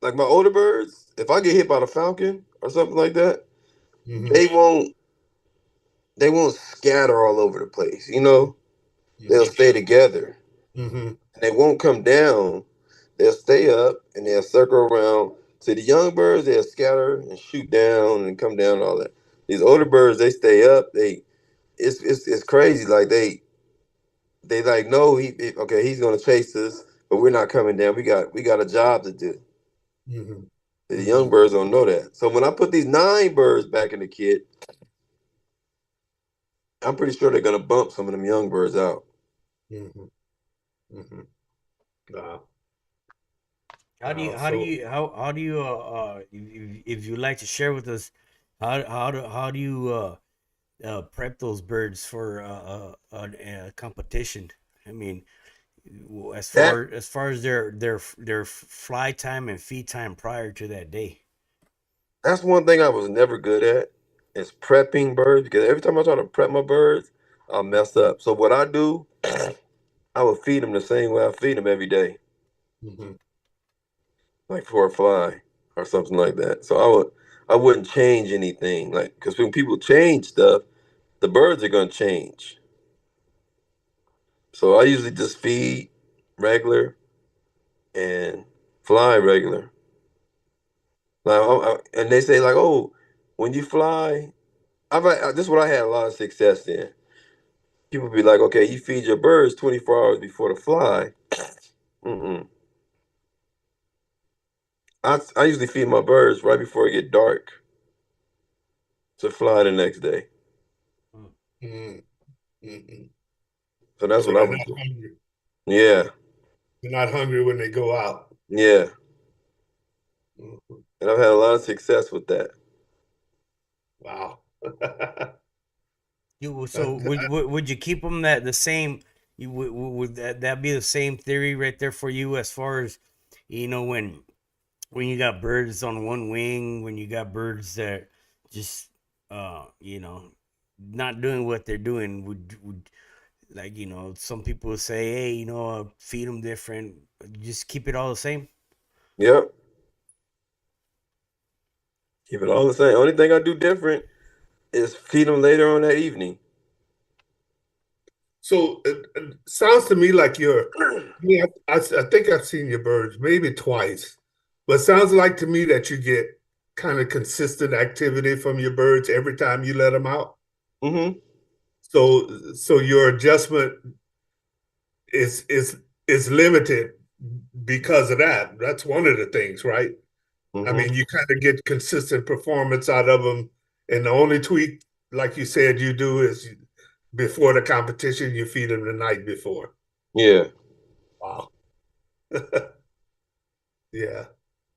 like my older birds. If I get hit by the falcon or something like that, Hmm. they won't scatter all over the place. They'll Hmm. stay together Hmm. and they won't come down. They'll stay up and they'll circle around. See, the young birds, they'll scatter and shoot down and come down and all that. These older birds, they stay up. It's crazy. Like they like no okay, he's gonna chase us, but we're not coming down. We got a job to do. Hmm. The Hmm. young birds don't know that. So when I put these 9 birds back in the kit, I'm pretty sure they're gonna bump some of them young birds out. Hmm. Hmm. Wow. How do you Wow. how do So, you how do you if you like to share with us how do you prep those birds for a competition? I mean, That as far as their fly time and feed time prior to that day. that's one thing I was never good at is prepping birds because every time I try to prep my birds, I'll mess up. So what I do, I would feed them the same way I feed them every day, mhm. like for a fly or something like that. So I wouldn't change anything, like because when people change stuff, the birds are gonna change. So I usually just feed regular and fly regular. Like, and they say like, oh, when you fly, this is what I had a lot of success in. People be like, okay, you feed your birds 24 hours before the fly. Mm-mm. I usually feed my birds right before it get dark to fly the next day. Mm. Mhm. Mhm. So that's So what I they're would not do. hungry. Yeah, They're not hungry when they go out. yeah. Mhm. And I've had a lot of success with that. Wow. You so That- would you keep them that the same? You would that be the same theory right there for you as far as when you got birds on one wing, when you got birds that just not doing what they're doing, would like some people would say, hey, feed them different, just keep it all the same. Yep. Keep it all the same. Only thing I do different is feed them later on that evening. So it sounds to me like yeah, I think I've seen your birds maybe twice, but sounds like to me that you get kind of consistent activity from your birds every time you let them out. Mm-hmm. So your adjustment is is limited because of that. That's one of the things, right? I Mm-hmm. mean, you kind of get consistent performance out of them, and the only tweak, like you said, you do is before the competition, you feed them the night before. Yeah. Wow. Yeah,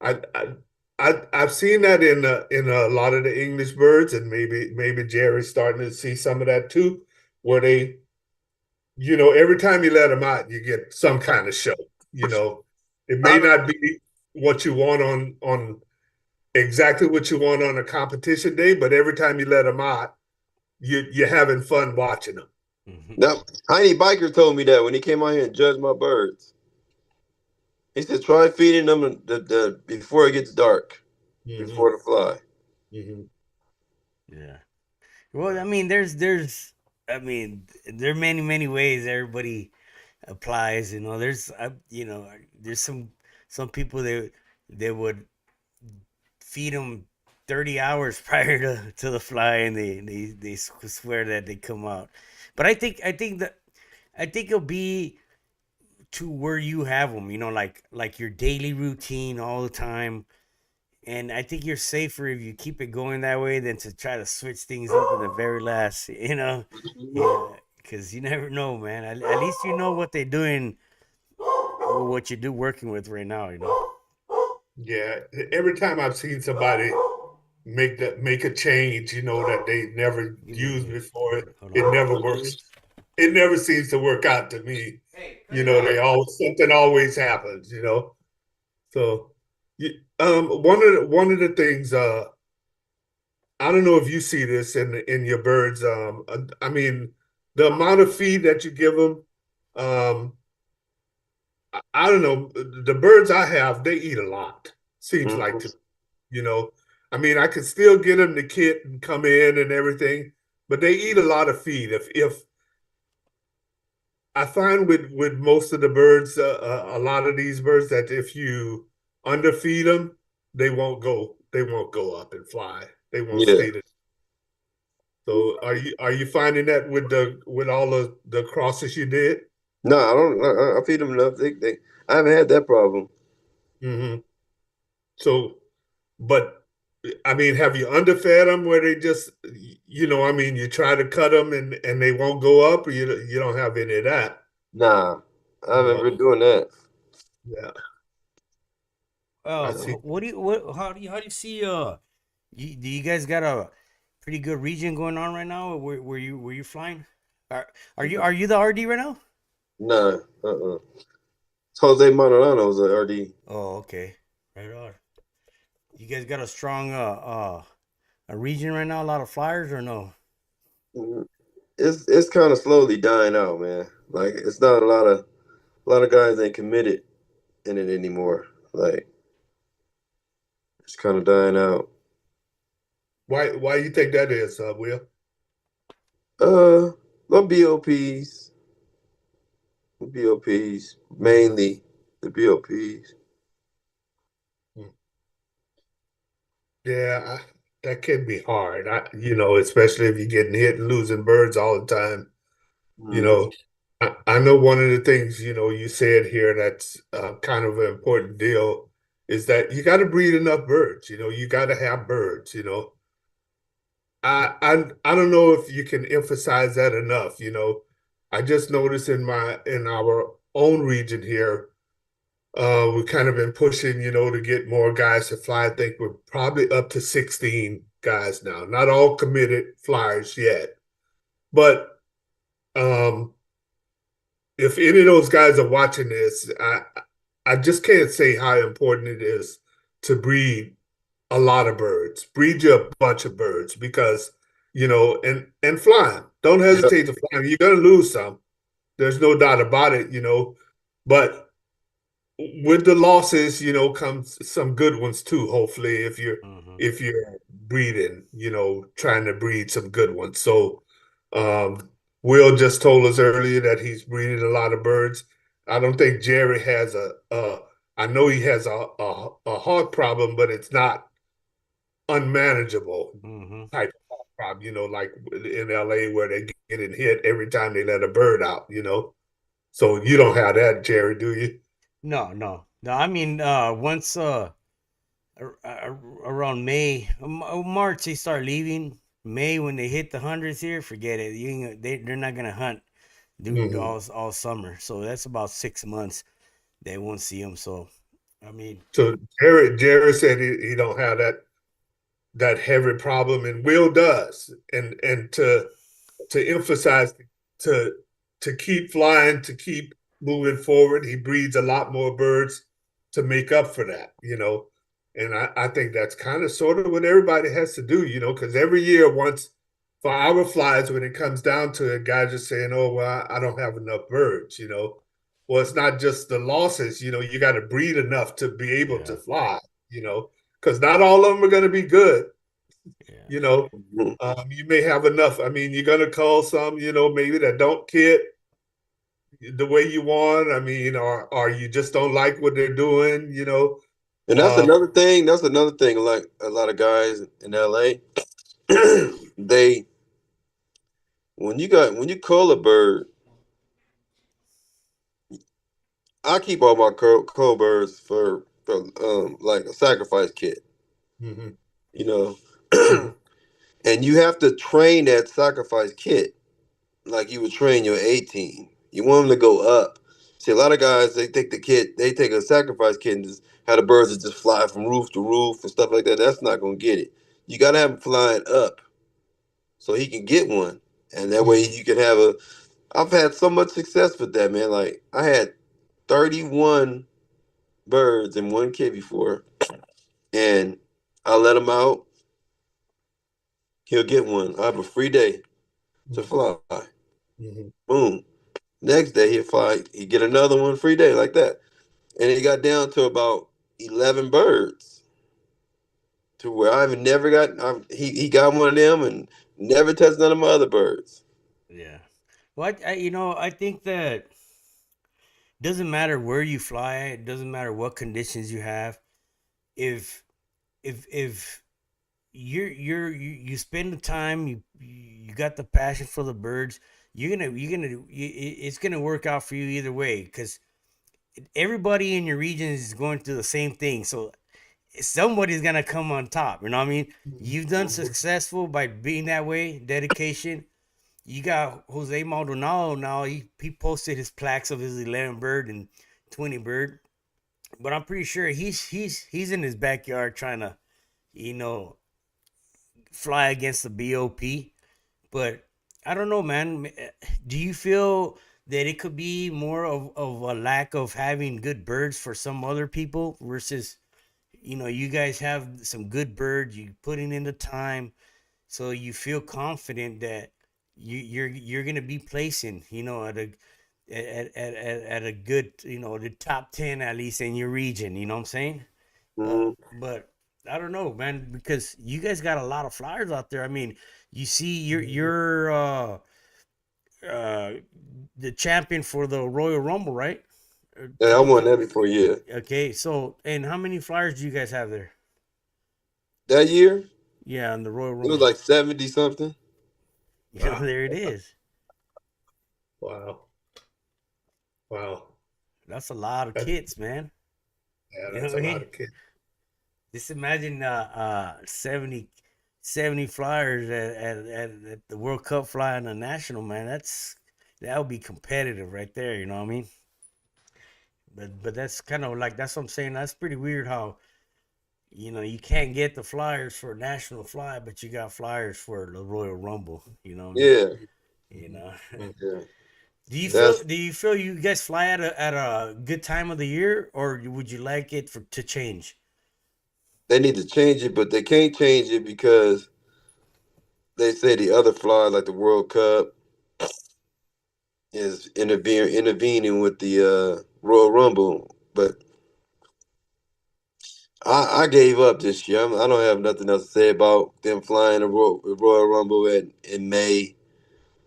I've seen that in a lot of the English birds, and maybe Jerry's starting to see some of that too, where they, every time you let them out, you get some kind of show. You know, it may I not be what you want on exactly what you want on a competition day, but every time you let them out, you're having fun watching them. Hmm. That Heiny Biker told me that when he came out here and judged my birds. He said try feeding them the before it gets dark, Hmm. before the fly. Hmm. Yeah. Well, I Wow. mean, I mean, there are many ways everybody applies. There's some people they would feed them 30 hours prior to the fly, and they swear that they come out. But I think it'll be to where you have them. Like your daily routine all the time. And I think you're safer if you keep it going that way than to try to switch things up in the very last. Yeah, because you never know, man. At least you know what they're doing, what you do working with right now. Yeah, every time I've seen somebody make a change, that they never Give me used again. before, Hold it on. never works. It never seems to work out to me. Hey, cut it out. They always something always happens. So, one of the things, I don't know if you see this in your birds. I mean, the amount of feed that you give them. I don't know. The birds I have, they eat a lot. Seems like to Mm-hmm. you know. I mean, I could still get them the kit and come in and everything, but they eat a lot of feed. If I find with most of the birds, a lot of these birds that if you underfeed them, they won't go. They won't go up and fly. They won't Yeah. stay. So are you finding that with all the crosses you did? No, I don't. I feed them enough. I haven't had that problem. Hmm. So, but I mean, have you underfed them where they just, I mean, you try to cut them and they won't go up, or you don't have any of that? Nah, I haven't No. been doing that. Yeah, I see. What do you what how do you see do you guys got a pretty good region going on right now? Where you flying? Are you the RD right now? Nah, Jose Monolano's a RD. Oh, okay. Right on. You guys got a strong a region right now, a lot of flyers or no? Mhm. It's kind of slowly dying out, man. Like it's not a lot of guys ain't committed in it anymore. Like it's kind of dying out. Why you think that is, Will? Uh, the BOPs Hmm. mainly the BOPs. Yeah, that can be hard. Especially if you're getting hit and losing birds all the time. You Hmm. know, I know one of the things, you said here that's kind of an important deal is that you got to breed enough birds. You got to have birds. I don't know if you can emphasize that enough. I just noticed in our own region here, we've kind of been pushing, to get more guys to fly. I think we're probably up to 16 guys now. Not all committed flyers yet, but um, if any of those guys are watching this, I just can't say how important it is to breed a lot of birds. Breed you a bunch of birds because and fly 'em. Don't Yep. hesitate to fly 'em. You're gonna lose some. There's no doubt about it. But with the losses, comes some good ones too. Hopefully, if you're Mm-hmm. if you're breeding, trying to breed some good ones. So, um, Will just told us earlier that he's breeding a lot of birds. I don't think Jerry has I know he has a hawk problem, but it's not unmanageable Mm-hmm. type of hawk problem. Like in LA where they getting hit every time they let a bird out. So you don't have that, Jerry, do you? No, no, no. I mean, once around May, March they start leaving. May when they hit the hundreds here, forget it. You ain't, they're not gonna hunt, dude, Mhm. all summer. So that's about 6 months they won't see them. So I mean, So Jared said he don't have that heavy problem, and Will does. And to emphasize to to keep flying, to keep moving forward, he breeds a lot more birds to make up for that. And I think that's kind of sort of what everybody has to do, because every year once for our flies, when it comes down to it, guys are saying, oh, well, I don't have enough birds. Well, it's not just the losses, you got to breed enough to be able yeah, to fly, because not all of them are going to be good, yeah, you know. Mhm. You may have enough. I mean, you're gonna call some, maybe that don't kit the way you want. I mean, or you just don't like what they're doing. And that's Um, another thing. That's another thing. Like a lot of guys in LA, they when you cull a bird, I keep all my cull birds for like a sacrifice kit. mhm, You know, mhm, and you have to train that sacrifice kit like you would train your 18. You want them to go up. See, a lot of guys they take a sacrifice kit and just have the birds that just fly from roof to roof and stuff like that. That's not gonna get it. You gotta have them flying up so he can get one, and that way mhm, you can have a. I've had so much success with that, man. Like I had 31 birds in one kit before, and I let him out. He'll get one. I have a free day to mhm, fly. mhm. Boom. Next day he'll fly. He get another one free day like that. And it got down to about 11 birds to where I've never got. He got one of them and never touched none of my other birds. yeah. Well, I think that doesn't matter where you fly. It doesn't matter what conditions you have. If if you spend the time, you got the passion for the birds. It's gonna work out for you either way because everybody in your region is going through the same thing. So somebody's gonna come on top. You know what I mean? You've done Mhm. successful by being that way, dedication. You got Jose Maldonado now. He posted his plaques of his 11 bird and 20 bird, but I'm pretty sure he's in his backyard trying to you know fly against the BOP. But I don't know, man. Do you feel that it could be more of a lack of having good birds for some other people versus you guys have some good birds, you putting in the time, so you feel confident that you're gonna be placing, at a at a good, the top 10 at least in your region. You know what I'm saying? Mhm. But I don't know, man, because you guys got a lot of flyers out there. I mean, you see, Mhm. uh the champion for the Royal Rumble, right? Yeah, I won that before. Yeah, Okay, so and how many flyers do you guys have there? that year Yeah, in the Royal it was Rumble. like 70 something. Wow. There it is. Wow. Wow. That's a lot of That, kids, man. yeah, You know that's what a I lot mean? of kids. Just imagine 70 flyers at the World Cup fly in the national, man. That would be competitive right there, you know what I mean? But that's kind of like that's what I'm saying. That's pretty weird how you can't get the flyers for a national fly, but you got flyers for the Royal Rumble. You know what I mean? Yeah, You Mhm. know. Mhm. yeah. Do you feel That's do you feel you guys fly at a good time of the year, or would you like it to change? they need to change it, but they can't change it because they say the other fly, like the World Cup, is intervening with the Royal Rumble. But I gave up this year. I don't have nothing else to say about them flying the Royal Rumble in May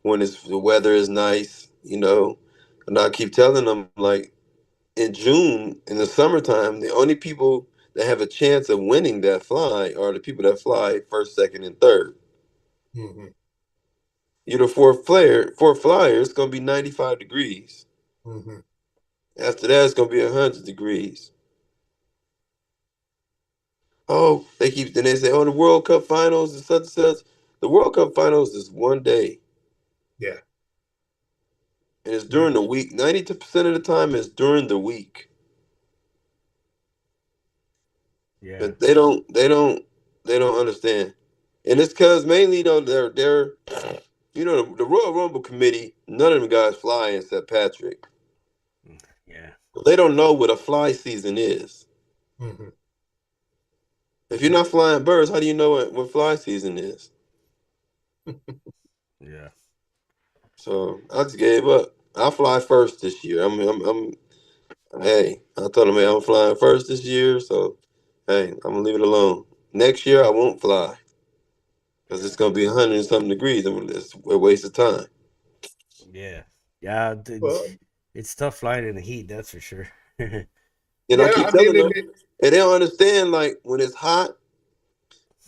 when the weather is nice, And I keep telling them, like, in June in the summertime, the only people that have a chance of winning that fly are the people that fly first, second, and third. Mhm. You're the fourth flyer, it's gonna be 95 degrees. Mhm. After that, it's gonna be 100 degrees. Oh, then they say, oh, the World Cup finals is such and such. The World Cup finals is one day, Yeah. and it's Yeah. during the week. 90% of the time, it's during the week. Yeah. But they don't understand, and it's because mainly they're the Royal Rumble committee. None of them guys fly except Patrick. Yeah. They don't know what a fly season is. Mhm. If you're not flying birds, how do you know what fly season is? Yeah. So I just gave up. I'll fly first this year. Hey, I told him, hey, I'm flying first this year. So, hey, I'm gonna leave it alone. Next year, I won't fly because Yeah. it's gonna be 100 and something degrees. It's a waste of time. Yeah. Yeah. Well, It's tough flying in the heat, that's for sure. And I yeah, keep I mean, telling them, and they don't understand. Like when it's hot,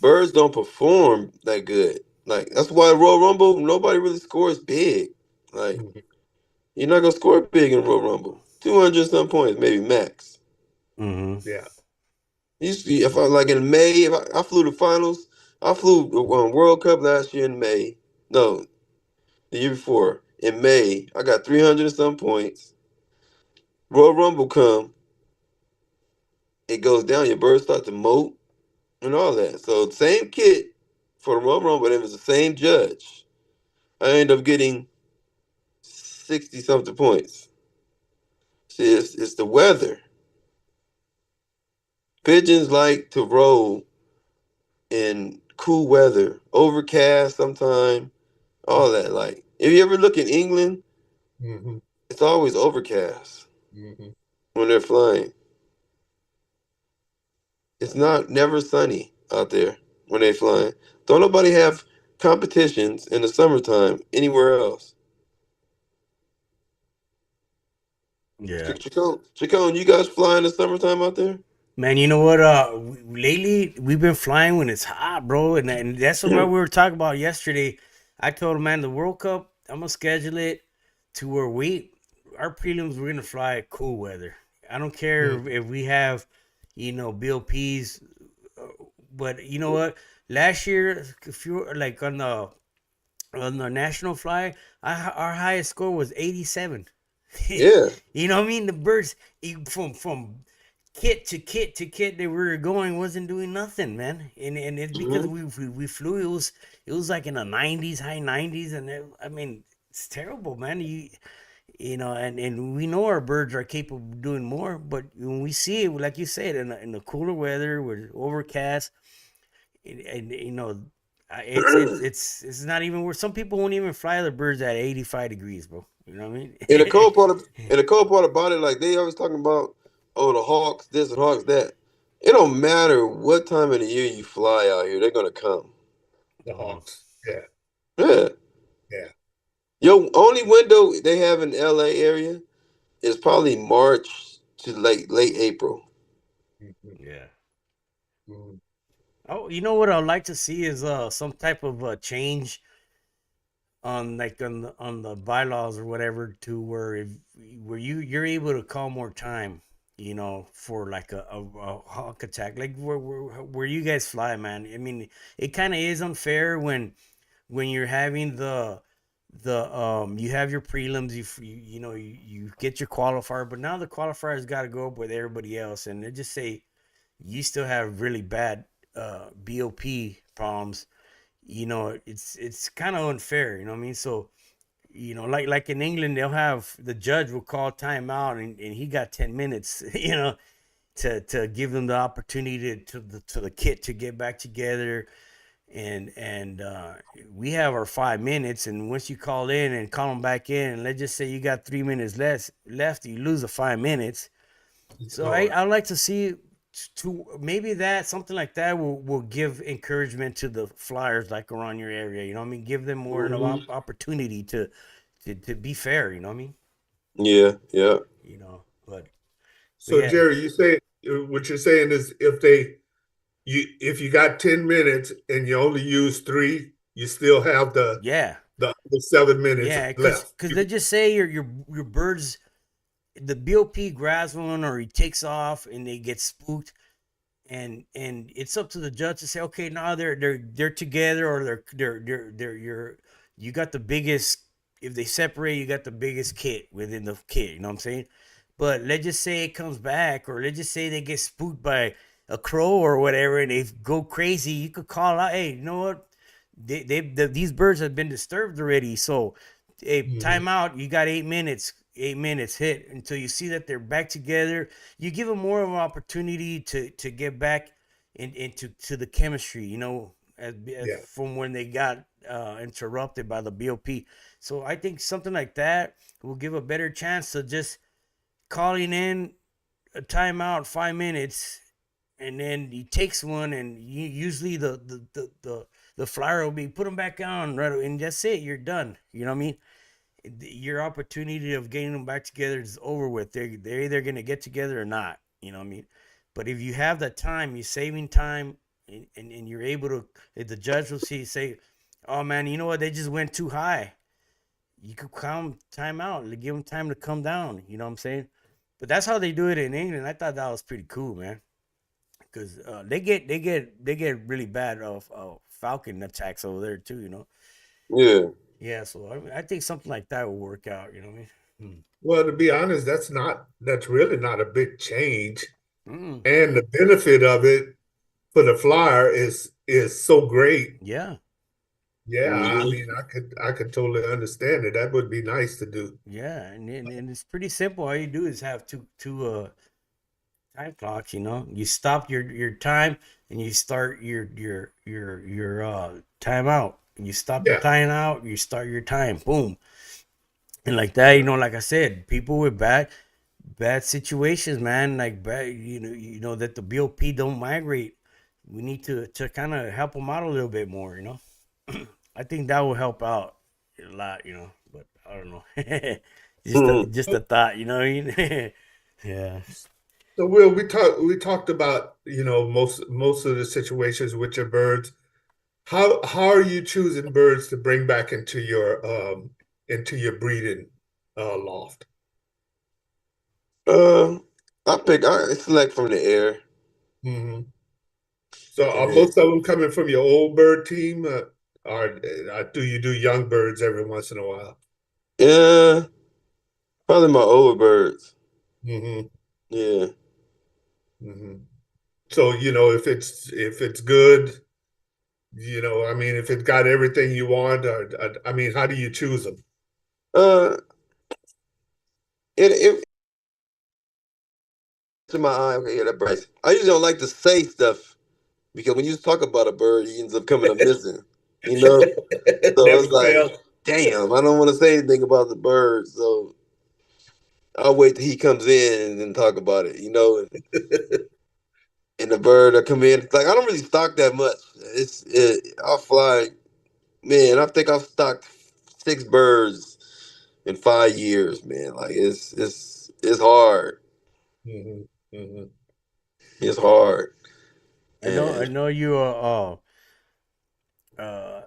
birds don't perform that good. Like that's why Royal Rumble, nobody really scores big. Like mhm. you're not gonna score big in Royal Rumble. 200 some points, maybe max. Hmm. Yeah. If I like in May, if I flew the finals, I flew the World Cup last year in May. No, the year before in May, I got 300 and some points. Royal Rumble come, it goes down. Your birds start to molt and all that. So same kit for the Royal Rumble, but it was the same judge. I ended up getting 60 something points. See, it's the weather. Pigeons like to roll in cool weather, overcast sometime, all that. Like, if you ever look in England, Mhm. it's always overcast Mhm. when they're flying. It's not never sunny out there when they're flying. Don't nobody have competitions in the summertime anywhere else. Yeah. Chacon, you guys fly in the summertime out there? Man, you know what? Lately we've been flying when it's hot, bro, and that's what we were talking about yesterday. I told him, man, the World Cup, I'm gonna schedule it to where our prelims, we're gonna fly cool weather. I don't care Mm. if we have, BOPs, but you know what? Last year, if you were like on the national fly, our highest score was 87. Yeah. You know what I mean? The birds, from kit to kit to kit that we were going wasn't doing nothing, man. And it's because Hmm. we flew. It was like in the 90s, high 90s, and I mean it's terrible, man. And we know our birds are capable of doing more, but when we see it, like you said, in the cooler weather with overcast, and it's not even where some people won't even fly the birds at 85 degrees, bro. You know what And the I cold part of mean? and the cold part about it, like they always talking about, oh, the hawks this and hawks that. It don't matter what time of the year you fly out here, they're gonna come. The Mhm. Hawks. Yeah, Yeah. yeah. Your only window they have in LA area is probably March to late April. Mhm, Yeah. mhm. Oh, you know what I'd like to see is some type of change on like on the bylaws or whatever, to where if where you're able to call more time, for like a hawk attack, like where you guys fly, man. I mean, it kind of is unfair when you're having the you have your prelims, you get your qualifier, but now the qualifiers got to go up with everybody else, and they just say you still have really bad bop problems. It's kind of unfair, you know what I mean? So, like in England, they'll have the judge will call timeout, and he got 10 minutes, to give them the opportunity to the kit to get back together. And we have our 5 minutes, and once you call in and call them back in, and let's just say you got 3 minutes less left, you lose the 5 minutes. It's So I gone. I like to see, to maybe that something like that will give encouragement to the flyers like around your area. You know what I mean? Give them more of an Hmm. opportunity to be fair. You know what I mean? Yeah, yeah, But So yeah, Jerry, you say what you're saying is if you got 10 minutes and you only use three, you still have yeah, the other 7 minutes yeah. Cause left. cause let's just say your birds, the BOP grabs one or he takes off and they get spooked, and it's up to the judge to say, okay, now they're together, or they're you got the biggest. If they separate, you got the biggest kid within the kid. You know what I'm saying? But let's just say it comes back, or let's just say they get spooked by a crow or whatever, and they go crazy. You could call out, hey, you know what? These birds have been disturbed already. So, hey, Mhm. time out. You got 8 minutes. 8 minutes hit until you see that they're back together. You give them more of an opportunity to get back into the chemistry, as Yeah. from when they got interrupted by the BOP. So I think something like that will give a better chance to just calling in a timeout, 5 minutes, and then he takes one, and usually the flyer will be put them back on, right, and that's it. You're done. You know what I mean? Your opportunity of getting them back together is over with. They're either gonna get together or not. You know what I mean? But if you have that time, you're saving time, and you're able to. If the judge will say, "Oh man, you know what? They just went too high." You could calm time out, give them time to come down. You know what I'm saying? But that's how they do it in England. I thought that was pretty cool, man. Because they get really bad of falcon attacks over there too. Mhm. yeah. Yeah, so I think something like that will work out. You know what I mean? Well, to be honest, that's really not a big change. Mm, And the benefit of it for the flyer is so great. yeah, Yeah, I Hmm. mean, I could totally understand it. That would be nice to do. yeah, and it's pretty simple. All you do is have two time clocks. You stop your time, and you start your timeout. And you stop the Yeah, timeout. You start your time. Boom, and like that. Like I said, people with bad situations, man. Like bad, that the BOP don't migrate. We need to kind of help them out a little bit more. I think that will help out a lot. But I don't know. Hmm. Just a thought. You know what I mean? Yeah. so we talked about most of the situations with your birds. how are you choosing birds to bring back into your breeding loft? Uh, I select from the air. Hmm. So are And most of them coming from your old bird team, or do you do young birds every once in a while? yeah, probably my older birds. Hmm. Yeah. Hmm. So if it's good, I mean, if it's got everything you want, or I mean, how do you choose them? Uh, it to my eye. Okay, yeah, that Bryce. I usually don't like to say stuff because when you talk about a bird, he ends up coming up missing. You know, so Never it's like, fails. damn, I don't want to say anything about the bird, so I'll wait till he comes in and then talk about it. And the bird will come in. Like I don't really stock that much. I'll fly. Man, I think I've stocked 6 birds in 5 years. Man, like it's hard. Hmm. Hmm. It's hard. I And know you uh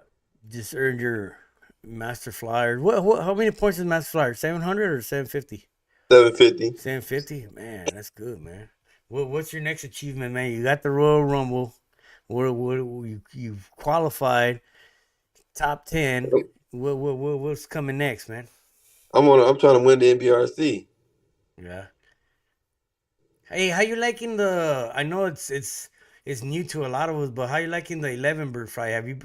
just earned your master flyer. What how many points is master flyer? 700 or 750? 750. 750? Man, that's good, man. What's your next achievement, man? You got the Royal Rumble. What you've qualified top 10. What's coming next, man? I'm trying to win the NBRC. Yeah. Hey, how you liking the? I know it's new to a lot of us, but how you liking the 11 bird fry? Have you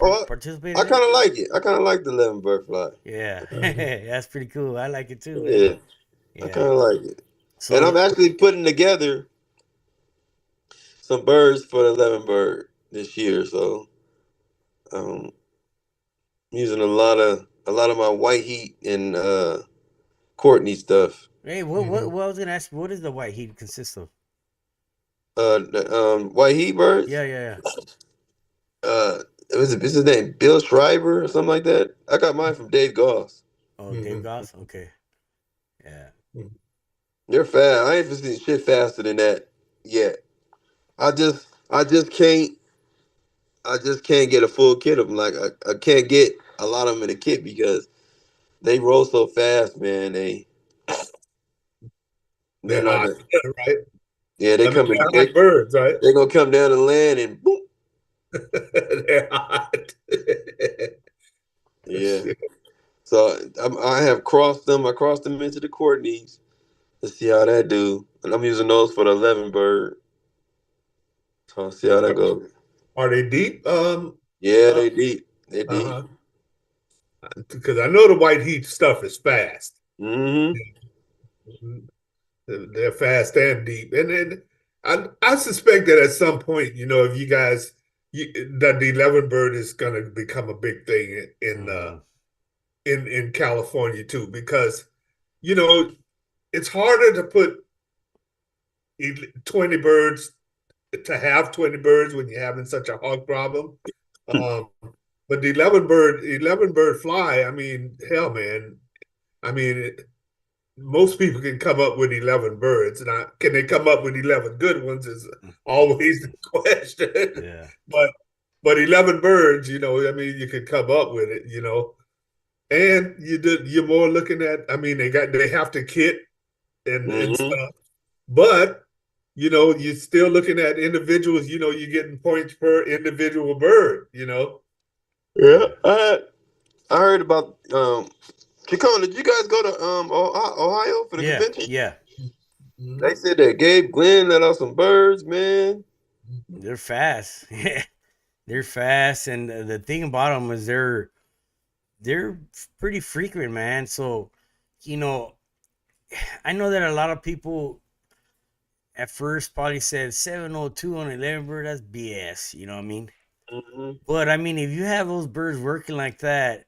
Oh, participated I in it? kind of like it. I kind of like the 11 bird fly. Yeah, Hmm. that's pretty cool. I like it too, man. Yeah, I Yeah. kind of like it. And I'm So, actually putting together some birds for the 11 bird this year. So um, I'm using a lot of my white heat and Courtney stuff. hey, Hmm. what I was gonna ask you, what does the white heat consist of? White heat Yeah, birds. yeah, yeah. Uh, what's his name? Bill Schreiber or something like that. I got mine from Dave Goss. Oh, Dave Hmm. Goss. Okay. Yeah. They're fast. I ain't seen shit faster than that yet. I just can't get a full kit of them. Like I can't get a lot of them in a kit because they roll so fast, man. They're They're not hot, gonna. right? Yeah, they I mean, coming. they're hot birds, right? They gonna come down and land and boom. They're hot. Yeah. So I have crossed them. I crossed them into the Courtneys. Let's see how that do. And I'm using those for the 11 bird. So I'll see how that goes. Are they deep? Yeah, Uh, they deep. They deep. uh-huh. Because I know the white heat stuff is fast. Mm-hmm. They're fast and deep, and then I suspect that at some point, if you guys, that the 11 bird is going to become a big thing Mm-hmm. in California too, because you know it's harder to put 20 birds to have 20 birds when you're having such a hog problem. Um, but the 11 bird fly, I mean, hell, man. I mean, most people can come up with 11 birds. Now, can they come up with 11 good ones is always the question. Yeah. but but 11 birds, I mean, you could come up with it. And you're more looking at, I mean, they have to kit and Mm-hmm. stuff. But you're still looking at individuals, you're getting points per individual bird. Yeah. Yeah. I heard about Chacon. Did you guys go to Ohio for the Yeah. convention? Yeah. Mhm. They said that Gabe Glenn let out some birds, man. They're fast. They're fast, and the thing about them is they're pretty frequent, man. So, you know, I know that a lot of people at first probably said 702 on 11 bird. That's BS. You know what I mean? Mm-hmm. But I mean, if you have those birds working like that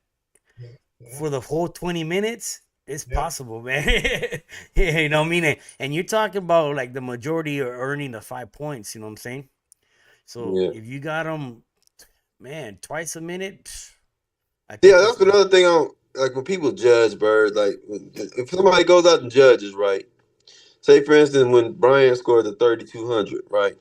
Yeah, yeah, for the whole 20 minutes, it's yeah. possible, man. Yeah, you know what I mean? And you're talking about like the majority are earning the 5 points. You know what I'm saying? So Yeah. if you got them, man, twice a minute, I Yeah, think that's it's another thing. I don't like when people judge birds. Like if somebody goes out and judges, right? Say for instance, when Brian scored the 3,200, right?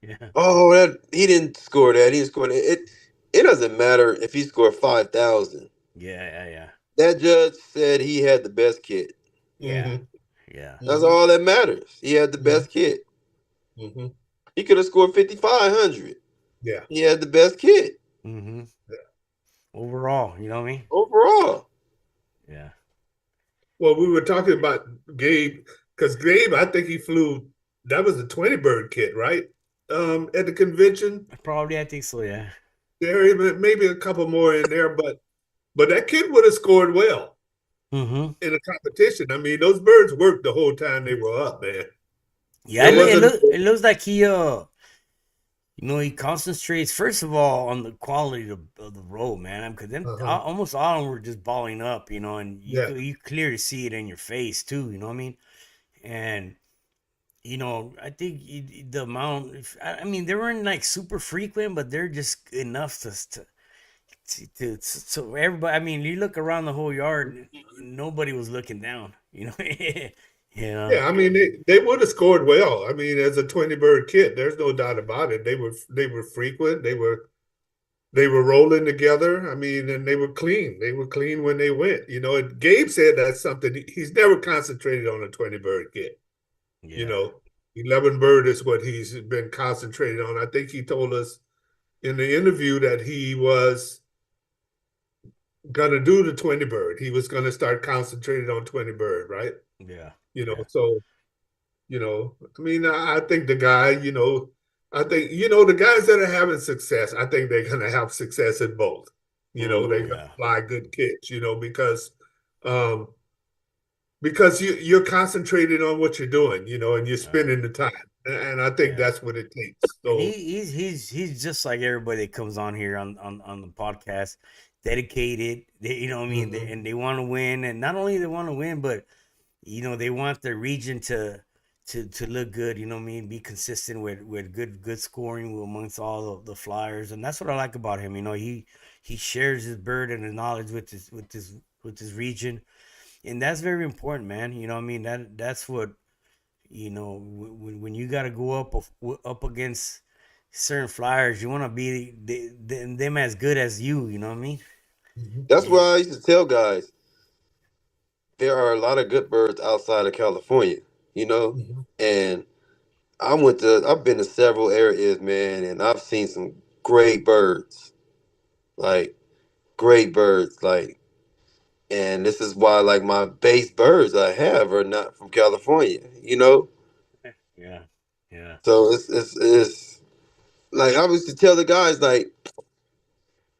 Yeah. Oh, that he didn't score that. He didn't score that. It doesn't matter if he scored 5,000. Yeah. Yeah. Yeah. That judge said he had the best kit. Yeah. Mm-hmm. Yeah. That's Mm-hmm. all that matters. He had the Mm-hmm. best kit. Mm-hmm. He could have scored 5,500. Yeah. He had the best kit Mm-hmm. Overall, you know what I mean? overall. Yeah. Well, we were talking about Gabe because Gabe, I think he flew. That was the 20 bird kit, right? At the convention, Probably, I think so. Yeah. there maybe a couple more in there, but that kid would have scored well Mm-hmm. in a competition. I mean, those birds worked the whole time they were up, man. Yeah. It wasn't. It looks like he he concentrates first of all on the quality of the road, man. Because then Uh-huh. almost all of them were just balling up, and Yeah. you clearly see it in your face too. You know what I mean? And I think the amount. I mean, they weren't like super frequent, but they're just enough so everybody. I mean, you look around the whole yard, nobody was looking down. You know. Yeah, I mean they would have scored well. I mean, as a 20 bird kit, there's no doubt about it. They were frequent. They were rolling together. I mean, and they were clean. They were clean when they went. And Gabe said that's something he's never concentrated on a 20 bird kit. You Yeah. know, 11 bird is what he's been concentrated on. I think he told us in the interview that he was gonna do the 20 bird. He was gonna start concentrating on 20 bird, right? Yeah. Yeah. So I mean, I think the guy, I think, the guys that are having success, I think they're going to have success in both. They're Mm-hmm. going to Yeah. fly good kits, um, because you're concentrating on what you're doing, and you're Uh, spending the time. And I think yeah. that's what it takes. And So, he's just like everybody that comes on here on the podcast, dedicated. You know what I mean? mhm, And they want to win, and not only they want to win, but they want their region to look good. You know what I mean? Be consistent with good scoring amongst all the flyers, and that's what I like about him. He shares his bird and his knowledge with his region, and that's very important, man. You know what I mean? That's what when you got to go up against certain flyers, you want to be them as good as you. You know what I mean? mhm, That's why Yeah. I used to tell guys there are a lot of good birds outside of California, you know? mhm, And I've been to several areas, man, and I've seen some great birds. Like great birds. And this is why like my base birds I have are not from California, you know? Yeah. Yeah. So it's like I used to tell the guys like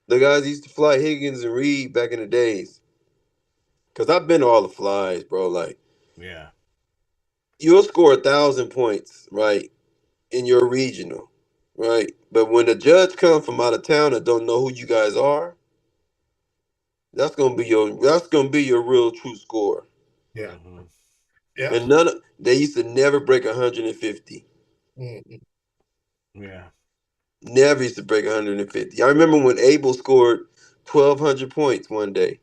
the guys used to fly Higgins and Reed back in the days. Cause I've been to all the flies, bro. Like Yeah. you'll score 1,000 points, right, in your regional, right? But when the judge comes from out of town and don't know who you guys are, that's gonna be your real true score. yeah, Hmm. yeah, And they used to never break 150. mhm, Yeah. Never used to break 150. I remember when Abel scored 1,200 points one day.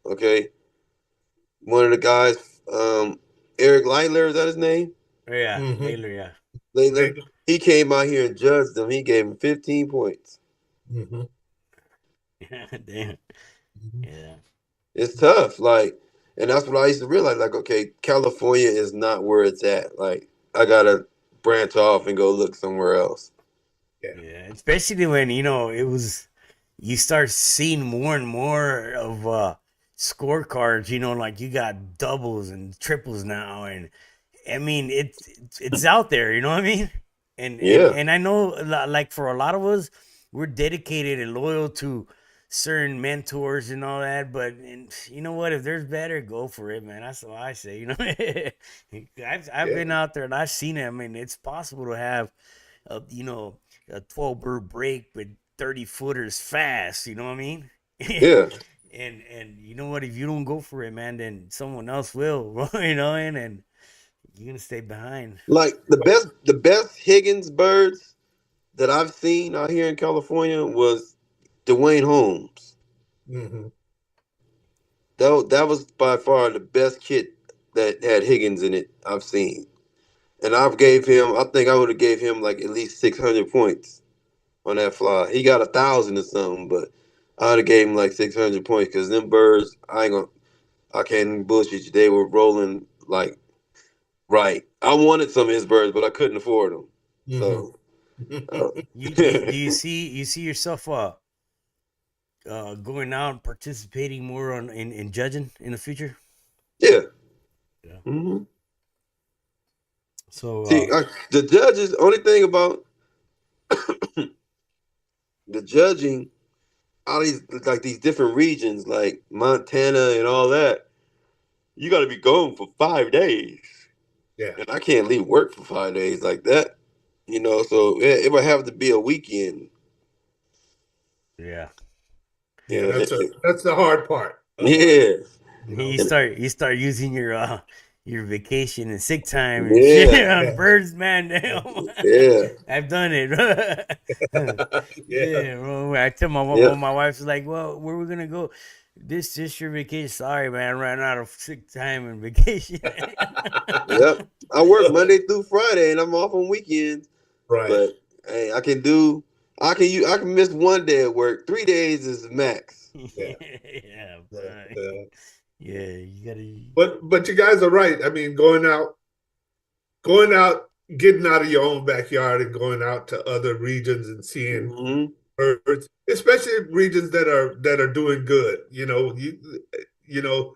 Okay, one of the guys, Eric Leitler, is that his name? Oh, yeah. mhm. Layla. Yeah. Leitler. Later. He came out here and judged them. He gave him 15 points. Mhm, Yeah. Damn. mhm. Yeah. It's tough, and that's what I used to realize. Like, okay, California is not where it's at. Like, I gotta branch off and go look somewhere else. Yeah, Yeah. Especially when it was you start seeing more and more of scorecards. Like you got doubles and triples now, and I mean, it's out there. You know what I mean? And and Yeah, and I know, like for a lot of us, we're dedicated and loyal to certain mentors and all that. But you know what? If there's better, go for it, man. That's what I say. I've yeah, been out there and I've seen it. I mean, it's possible to have a a 12 bird break with 30 footers fast. You know what I mean? yeah. And you know what? If you don't go for it, man, then someone else will. And you're gonna stay behind. Like the best Higgins birds that I've seen out here in California was Dwayne Holmes. mhm, That was by far the best kit that had Higgins in it I've seen. and I've gave him. I think I would have gave him like at least 600 points on that fly. He got 1,000 or something, but I would have gave him like 600 points because them birds, I ain't gonna, I can't bullshit you. They were rolling like right. I wanted some of his birds, but I couldn't afford them. Hmm. So, uh, Do you see yourself going out and participating more in judging in the future? yeah. Yeah. Hmm. So See, the judges. Only thing about the judging, all these like these different regions, like Montana and all that, you got to be gone for 5 days, Yeah, and I can't leave work for 5 days like that. So it would have to be a weekend. yeah, yeah. Yeah, That's the hard part about it. yeah, You you know. and- start using your vacation and sick time and shit yeah, on Yeah. birds, man. Damn. yeah, I've done it. Yeah. Yeah, bro. I tell yeah, my wife's like, "Well, where we gonna go? This your vacation? Sorry, man, I ran out of sick time and vacation." yeah. I work Monday through Friday, and I'm off on weekends. Right. But hey, I can miss one day at work. 3 days is max. Yeah. Yeah, Yeah. bro. Yeah. Yeah, you gotta. But you guys are right. I mean, going out, getting out of your own backyard and going out to other regions and seeing Hmm. birds, especially regions that are doing good. You know,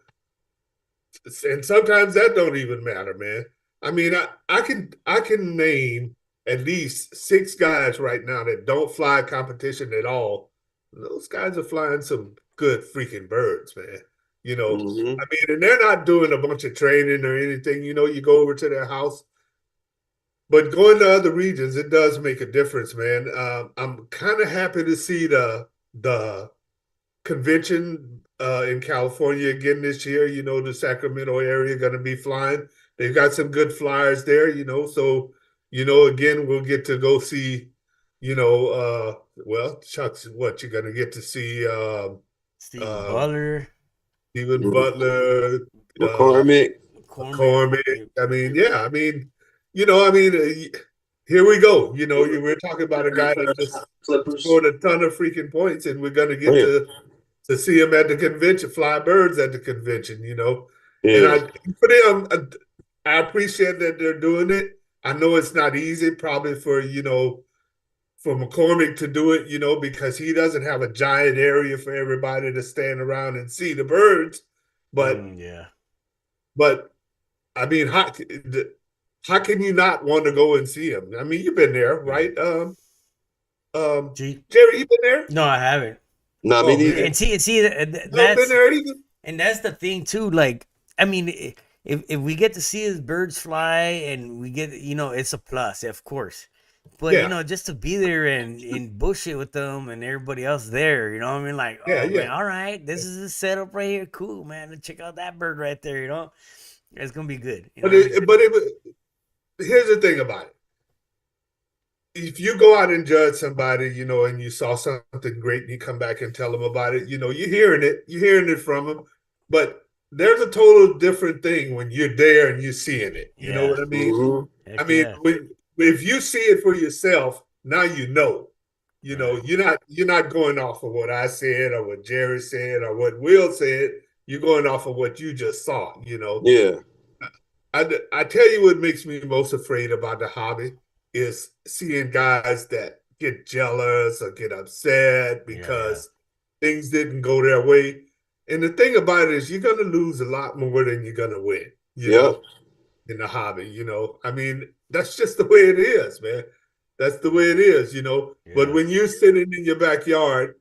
and sometimes that don't even matter, man. I mean, I can name at least six guys right now that don't fly competition at all. Those guys are flying some good freaking birds, man. Hmm. I mean, and they're not doing a bunch of training or anything. You go over to their house, but going to other regions, it does make a difference, man. I'm kind of happy to see the convention in California again this year. The Sacramento area going to be flying. They've got some good flyers there. So again, we'll get to go see. Well, Chuck's what you're going to get to see. Steve Um, Butler, Stephen Butler, uh, McCormick. McCormick. McCormick. I mean, yeah, here we go. We're talking about a guy that just Clippers. scored a ton of freaking points, and we're going to Oh get yeah, to see him at the convention, fly birds at the convention. And yeah, for them, I appreciate that they're doing it. I know it's not easy, probably for McCormick to do it, because he doesn't have a giant area for everybody to stand around and see the birds. But Yeah. but I mean, how can you not want to go and see him? I mean, you've been there, Yeah. right? Um, Gee, Jerry, you been there? no, I haven't. not me Oh Yeah, neither. man, and see, you haven't been that's there either. and that's the thing too. Like, I mean, if we get to see his birds fly and we get, it's a plus, of course. But Yeah, just to be there and bullshit with them and everybody else there, what I mean? Like, yeah, oh yeah. man, all right, this is the setup right here. Cool, man. Check out that bird right there. It's gonna be good. Here's the thing about it. If you go out and judge somebody, and you saw something great and you come back and tell them about it, you're hearing it from them. But there's a total different thing when you're there and you're seeing it. You know Yeah, what I mean? Hmm. I heck mean, yeah, if you see it for yourself, now you know. right. You're not going off of what I said or what Jerry said or what Will said. You're going off of what you just saw. Yeah, I tell you what makes me most afraid about the hobby is seeing guys that get jealous or get upset Yeah, yeah, because things didn't go their way. And the thing about it is you're gonna lose a lot more than you're gonna win, yep, in the hobby. I mean, that's just the way it is, man. That's the way it is. But yeah, when you're sitting in your backyard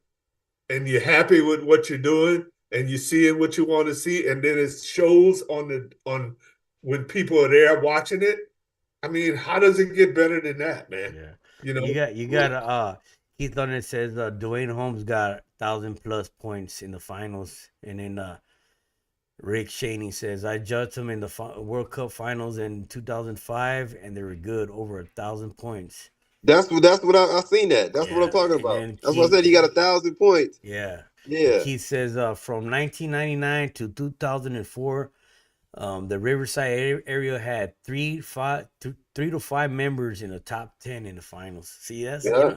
and you're happy with what you're doing and you're seeing what you want to see, and then it shows on when people are there watching it. I mean, how does it get better than that, man? yeah. You You know? got Keith on it says Dwayne Holmes got 1,000+ points in the finals, and then Rick Shaney says I judged him in the World Cup finals in 2005, and they were good, over 1,000 points. that's what I seen that. That's what I'm Yeah, talking and about. then That's what I Keith, said. He got 1,000 points. yeah, and Yeah, Keith says from 1999 to 2004, The Riverside area had 3 to 5 members in the top 10 in the finals. See, that's Yeah.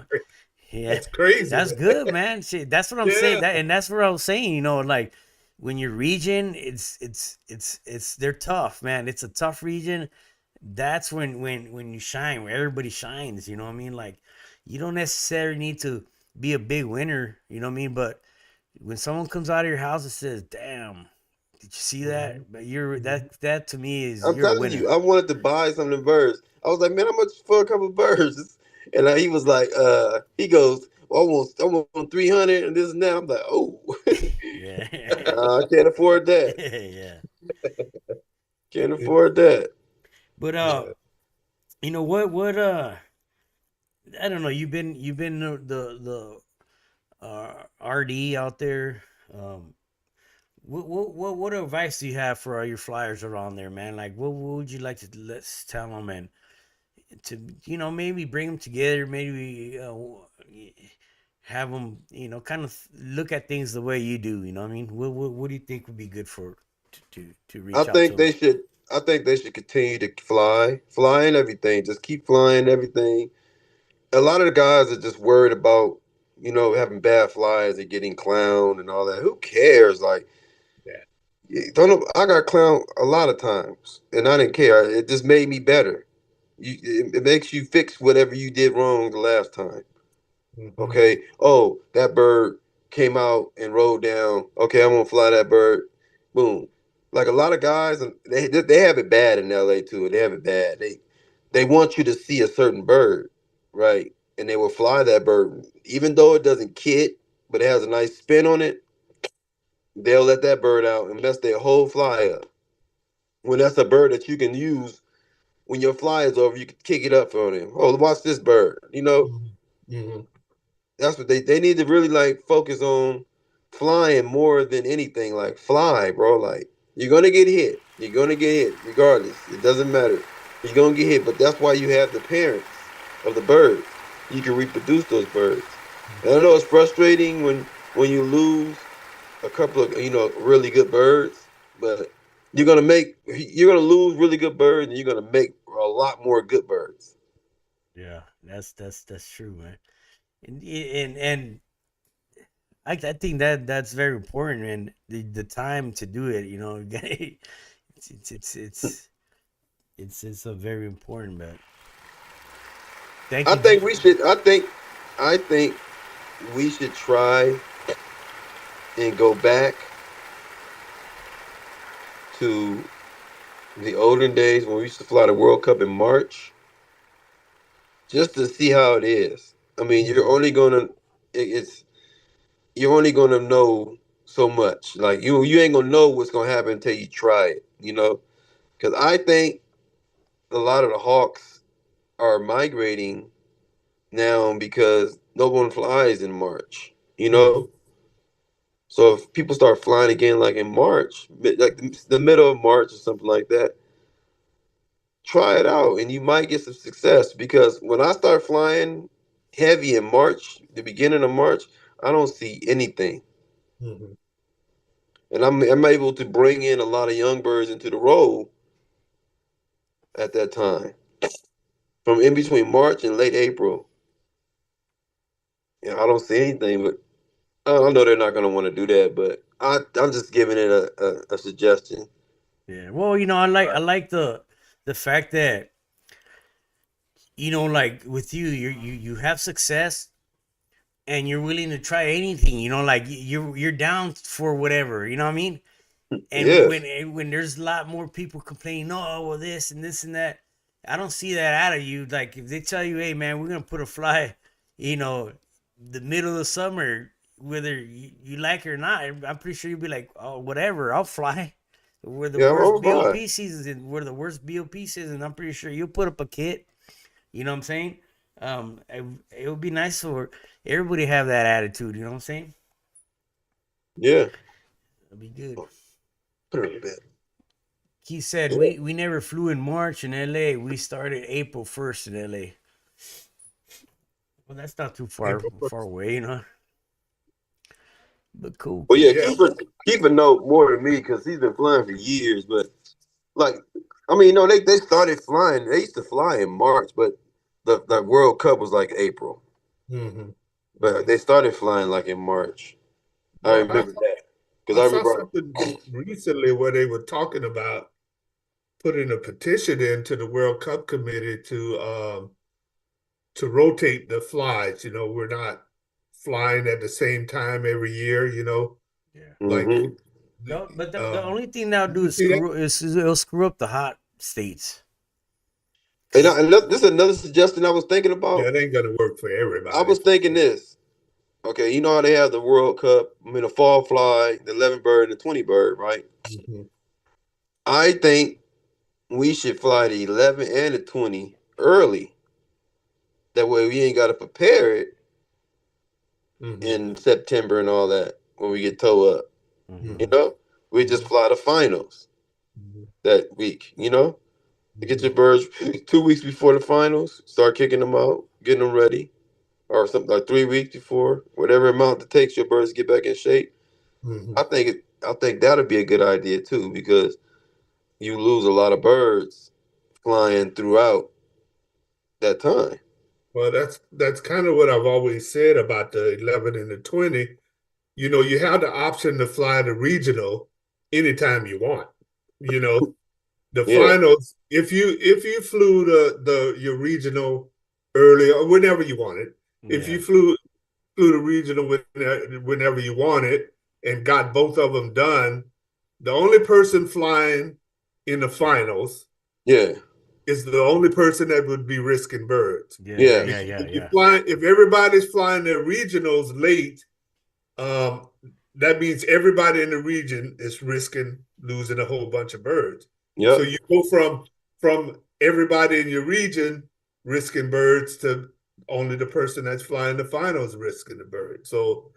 yeah, That's crazy, that's man. good, man. Shit, that's what I'm saying. Yeah. And that's what I was saying. Like when your region, it's they're tough, man. It's a tough region. That's when you shine, where everybody shines. You know what I mean? Like you don't necessarily need to be a big winner. You know what I mean? But when someone comes out of your house and says, "Damn, did you see Hmm. that?" But you're Hmm. that to me is I'm you're a telling winner. you, I wanted to buy some of the birds. I was like, man, how much for a couple of birds? And he was like, he goes, well, I want 300 and this and that. I'm like, oh, Yeah, I can't afford that. yeah. Can't afford that. But Yeah. what I don't know. You've been the RD out there. Um, what advice do you have for all your flyers around there, man? Like, what would you like to let's tell them and to maybe bring them together, maybe have them kind of look at things the way you do. You know what I mean? What do you think would be good for to I reach out to think them? they should. I think they should continue to fly and everything. Just keep flying everything. A lot of the guys are just worried about, having bad flies and getting clowned and all that. Who cares? Like, Yeah. don't know, I got clowned a lot of times, and I didn't care. It just made me better. It makes you fix whatever you did wrong the last time. Hmm. Okay. Oh, that bird came out and rolled down. Okay, I'm gonna fly that bird. Boom. Like a lot of guys, and they have it bad in LA too. They have it bad. They want you to see a certain bird, right? And they will fly that bird, even though it doesn't kit, but it has a nice spin on it. They'll let that bird out and mess their whole fly up. When that's a bird that you can use when your fly is over, you can kick it up for them. Oh, watch this bird. Hmm. Hmm. That's what they need to really like focus on flying more than anything. Like fly, bro. Like you're gonna get hit. You're gonna get hit regardless. It doesn't matter. You're gonna get hit. But that's why you have the parents of the birds. You can reproduce those birds. And I know it's frustrating when you lose a couple of really good birds, but you're gonna lose really good birds and you're gonna make a lot more good birds. Yeah, that's true, man. And I think that's very important, and the time to do it, it's a very important. But thank I you. think we should. I think we should try and go back to the olden days when we used to fly the World Cup in March, just to see how it is. I mean, Hmm. it's you're only gonna know so much. Like you ain't gonna know what's gonna happen until you try it. Because I think a lot of the hawks are migrating now because no one flies in March. You Hmm. know, so if people start flying again, like in March, like the middle of March or something like that, try it out and you might get some success. Because when I start flying heavy in March, the beginning of March, I don't see anything. Hmm. And I'm able to bring in a lot of young birds into the roll at that time, from in between March and late April. I don't see anything, but I know they're not going to want to do that. But I'm just giving it a suggestion. Yeah. Well, I like the fact that like with you, you have success and you're willing to try anything. Like you're down for whatever. You know what I mean? And Yes. when there's a lot more people complaining, oh well, this and this and that, I don't see that out of you. Like if they tell you, hey man, we're gonna put a fly, you know, the middle of the summer, whether you like it or not, I'm pretty sure you'll be like, oh whatever, I'll fly. We're the Yeah, I'm worst on by. BOP seasons, and we're the worst BOP season. I'm pretty sure you'll put up a kit. You know what I'm saying? It would be nice for everybody to have that attitude. You know what I'm saying? Yeah. It'd be good. Put it a bit. He said Yeah. we never flew in March in LA. We started April 1st in LA. Well, that's not too far April far 1st. away, But cool, Well, yeah, cool. Yeah. Keeper know more than me because he's been flying for years. But like, I mean, no, they started flying. They used to fly in March, but the World Cup was like April. Hmm. But they started flying like in March. I Well, remember that because I I saw remember. something recently where they were talking about putting a petition into the World Cup committee to rotate the flights. We're not flying at the same time every year. Yeah. Like Hmm. No, but the um, only thing that'll did do you is see that? it'll screw up the hot states. This is another suggestion I was thinking Yeah, about. it ain't gonna work for I everybody. was thinking this. Okay, you know how they have the World Cup, I mean the fall fly, the 11 bird, and the 20 bird, right? Hmm. I think we should fly the 11 and the 20 early. That way we ain't got to prepare it Hmm. in September and all that when we get toe up. Hmm. You Hmm. know, we just Hmm. fly the finals Hmm. that week. To get Hmm. your birds 2 weeks before the finals, start kicking them out, getting them ready, or something like 3 weeks before, whatever amount it takes your birds to get back in shape. Hmm. I think that'd be a good idea too because you lose a lot of birds flying throughout that time. Well, that's kind of what I've always said about the 11 and the 20. You have the option to fly the regional anytime you want. You know, the Yeah, finals, if you flew the your regional early or whenever you wanted, if Yeah. you flew the regional whenever you wanted and got both of them done, the only person flying in the finals yeah, is the only person that would be risking birds. Yeah. Yeah. yeah, Yeah. Because Yeah. Yeah. if everybody's flying their regionals late, um, that means everybody in the region is risking losing a whole bunch of birds. So yep, you go from everybody in your region risking birds to only the person that's flying the finals risking the bird. So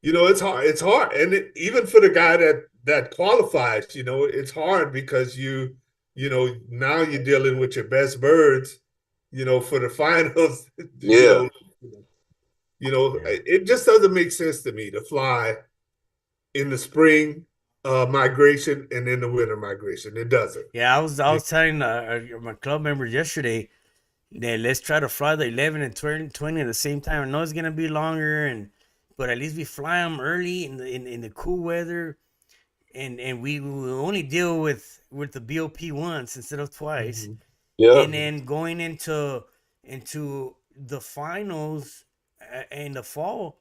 it's hard. It's hard, and even for the guy that qualifies, it's hard because now you're dealing with your best birds, for the finals. yeah. Yeah. It just doesn't make sense to me to fly in the spring migration and in the winter migration. It doesn't. Yeah. I was telling my club members yesterday that let's try to fly the 11 and 20 at the same time. I know it's gonna be longer, but at least we fly them early in the cool weather, and we will only deal with the BOP once instead of twice, Mm-hmm. Yeah, and then going into the finals in the fall.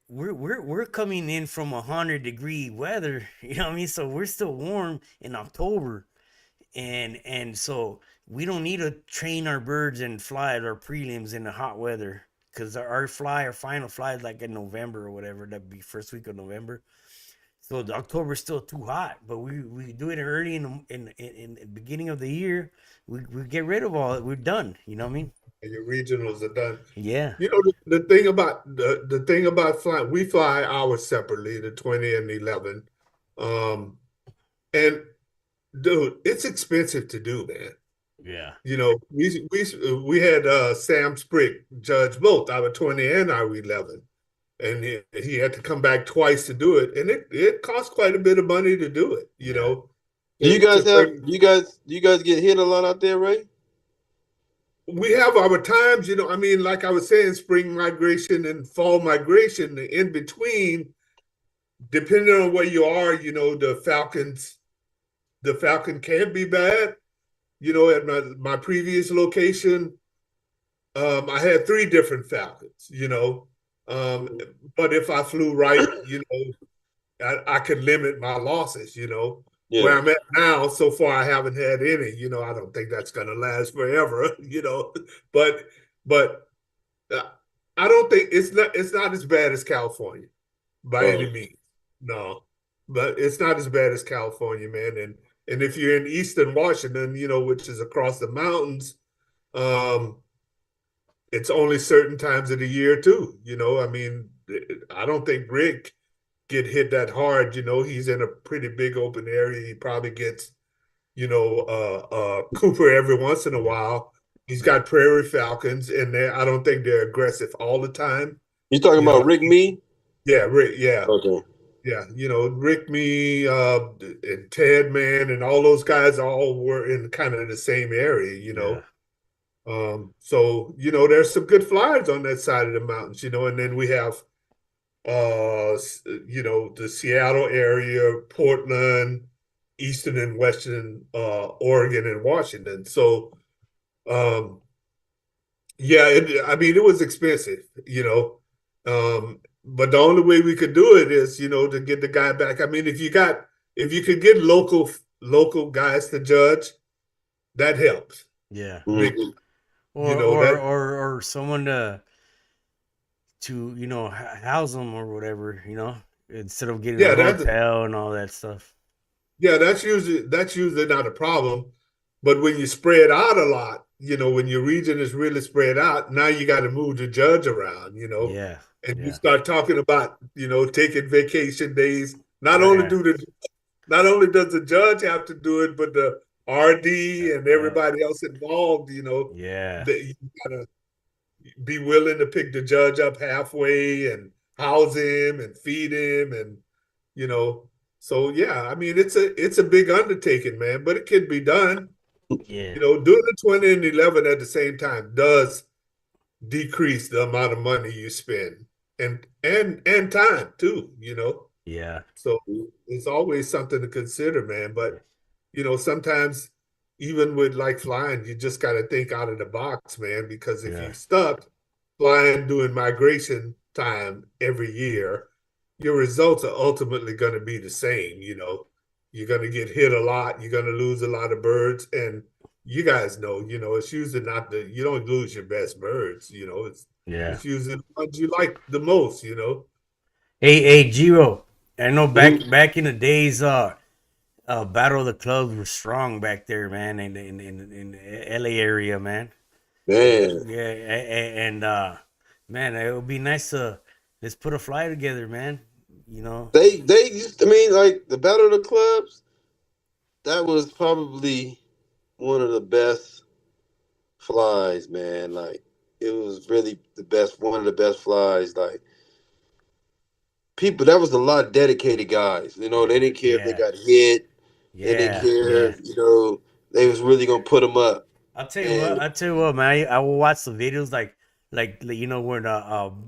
We're coming in from 100-degree weather, you know what I mean? So we're still warm in October, and so we don't need to train our birds and fly at our prelims in the hot weather because our final fly is like in November or whatever. That'd be first week of November. So the October's still too hot, but we do it early in the beginning of the year. We get rid of all it. We're done. You know what I mean? And your regionals are done. Yeah, The thing about flying, we fly ours separately, the 20 and the 11. Um, and dude, it's expensive to do, man. yeah, We had Sam Sprick judge both our 20 and our 11. And he had to come back twice to do it. And it cost quite a bit of money to do it, yeah, Do you to guys have? bring. Do you guys get hit a lot out there, Ray? We have our times, I mean, like I was saying, spring migration and fall migration, in between, depending on where you are, the Falcon can be bad. At my previous location, I had three different Falcons. Um, but if I flew right, I could limit my losses. Where Yeah, I'm at now, so far I haven't had any. I don't think that's gonna last forever. But but uh, I don't think it's not as bad as California by any right. means. No, but it's not as bad as California, man. And if you're in Eastern Washington, which is across the mountains, um, it's only certain times of the year too. I mean, I don't think Rick get hit that hard. He's in a pretty big open area. He probably gets, Cooper every once in a yeah. while. He's got prairie falcons, and I don't think they're aggressive all the time. You talking You know, about Rick Me? yeah, Rick, yeah, Okay. Yeah, Rick Me, and Ted Man, and all those guys all were in kind of the same area, Yeah. So there's some good flyers on that side of the mountains, and then we have the Seattle area, Portland, Eastern and Western Oregon and Washington. So um yeah, I mean it was expensive, but the only way we could do it is, to get the guy back. I mean, if you could get local guys to judge, that helps. Yeah. Big, Mhm. that Or someone to house them or whatever, instead of getting a yeah, that hotel and all that stuff. Yeah, that's usually not a problem. But when you spread out a lot, when your region is really spread out, now you got to move the judge around, Yeah. and you Yeah. start talking about, taking vacation days. Right. Not only does the judge have to do it, but the RD and Yeah. everybody else involved, Yeah. that you gotta be willing to pick the judge up halfway and house him and feed him, and you know so yeah, I mean it's a big undertaking, man, but it can be done. Yeah. Doing the 20 and 11 at the same time does decrease the amount of money you spend, and time too, Yeah. so it's always something to consider, man. But sometimes even with like flying, you just got to think out of the box, man. Because if Yeah. you stuck flying doing migration time every year, your results are ultimately going to be the same. You're going to get hit a lot. You're going to lose a lot of birds, and you guys know, it's usually not you don't lose your best birds. Yeah. It's usually the ones you like the most. Hey, Giro. I know Mhm. back in the days, Battle of the Clubs was strong back there, man, in the LA area, man. Man, Yeah, and man, it would be nice to let's put a fly together, man. You know. they used. I mean, like the Battle of the Clubs. That was probably one of the best flies, man. Like it was really the best, one of the best flies. Like people, that was a lot of dedicated guys. They Yeah, didn't care if they yeah, got hit. They didn't yeah, care. yeah. They was really gonna put them up. I'll tell you what. And I'll tell you what, man. I will watch the videos when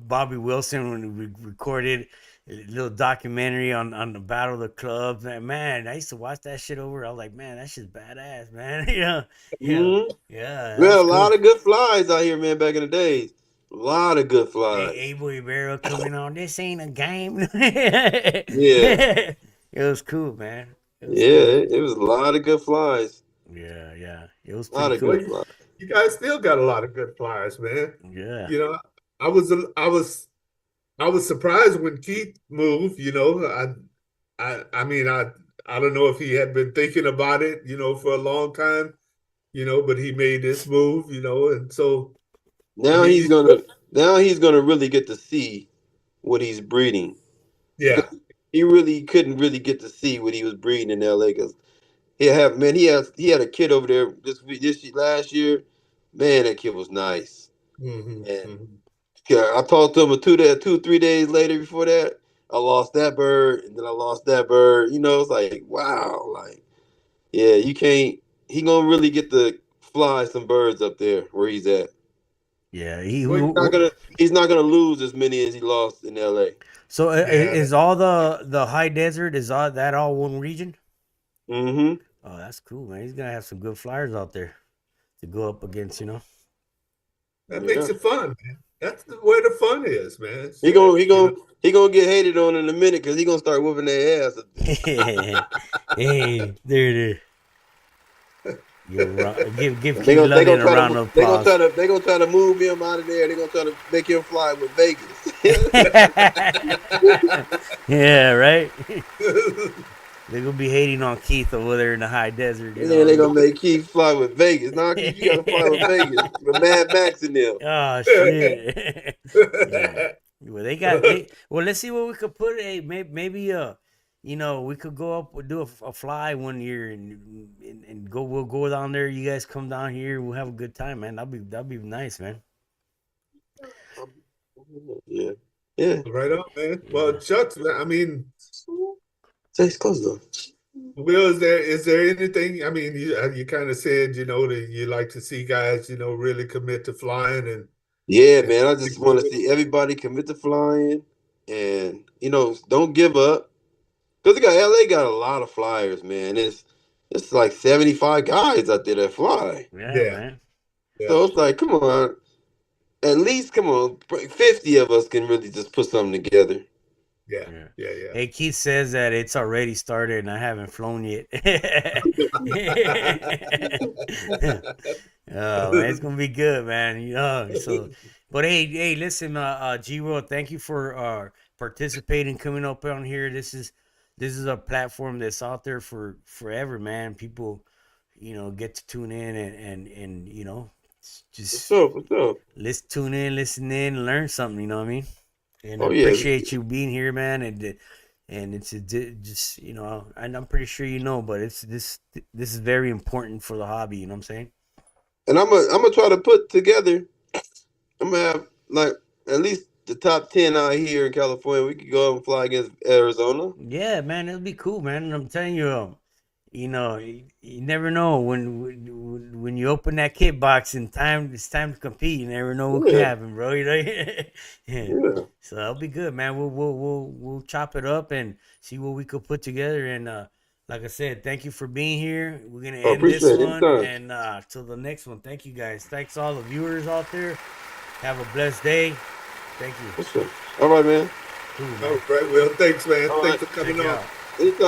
Bobby Wilson when we recorded a little documentary on the Battle of the Clubs. Man, I used to watch that shit over. I was like, man, that shit's badass, man. Yeah, mhm. yeah. We had That's a cool. lot of good flies out here, man. Back in the days, a lot of good Hey, flies. Abel Rivera coming on. This ain't a game. Yeah, It was cool, man. It was yeah. cool. It was a lot of good flies. Yeah, yeah. It was A lot pretty of Well, cool. good you, flies. you guys still got a lot of good flyers, man. Yeah, You know, I was I was I was surprised when Keith moved. I mean I don't know if he had been thinking about it, for a long time, but he made this move, and so I Now mean, he's gonna now he's gonna really get to see what he's breeding. yeah. He really couldn't really get to see what he was breeding in LA because he had a kid over there last year. Man, that kid was nice. And Hmm. yeah, I talked to him 2 3 days later. Before that, I lost that bird, and then I lost that bird. It's like wow, like yeah, you can't. He gonna really get to fly some birds up there where he's at. yeah. Well, he's not gonna lose as many as he lost in LA. So Yeah, is all the high desert is all that all one region? Mm-hmm. Oh, that's cool, man. He's gonna have some good flyers out there to go up against, that Yeah. makes it fun, man. That's where the fun is, man. He Shit, gonna he gonna he gonna get hated on in a minute because he gonna start whooping their ass up there. Hey, there it is. Give And Keith London a round of applause. they gonna try to move him out of there. They gonna try to make him fly with Vegas. Yeah, right. They're gonna be hating on Keith over there in the high desert, Yeah, they gonna make Keith fly with Vegas. Nah, Keith, you gotta fly with Vegas with Mad Max in them. Oh shit. Yeah. Well, well, let's see what we could put. Maybe we could go up do a fly one year and go. We'll go down there. You guys come down here. We'll have a good time, man. That'd be nice, man. Yeah, yeah. Right on, man. Yeah. Well, shucks, man. I mean, It's close though. Will, is there anything? I mean, you kind of said, that you like to see guys, really commit to flying Yeah, and man. I stick just want with to it. see everybody commit to flying, and don't give up. Because LA got a lot of flyers, man. It's like 75 guys out there that fly. Yeah, Yeah, man. yeah, So it's like, come on, at least come on, 50 of us can really just put something together. yeah, Yeah. yeah, yeah. Hey, Keith says that it's already started and I haven't flown yet. Oh man, it's gonna be good, man. So, but hey, listen, G World, thank you for participating, coming up on here. This is a platform that's out there for forever, man. People, get to tune in and For just sure, for sure. tune in, listen in, learn something. You know what I mean? And I Oh yeah, appreciate you being here, man. And it's just and I'm pretty sure but this is very important for the hobby. You know what I'm saying? and I'm gonna try to put together. I'm gonna have like at least the top 10 out here in California. We could go and fly against Arizona. Yeah, man, it'll be cool, man. And I'm telling you, you never know when you open that kit box and it's time to compete. You never know what can Yeah, happen, bro. Yeah. yeah. So that'll be good, man. We'll chop it up and see what we could put together. And like I said, thank you for being here. We're gonna Oh, end this appreciate it. one Anytime. and till the next one. Thank you guys. Thanks all the viewers out there. Have a blessed day. Thank you. For sure. All right, man. Cool, All man. right, Will. Thanks, man. All Thanks right. for Check coming it on. out. Anytime.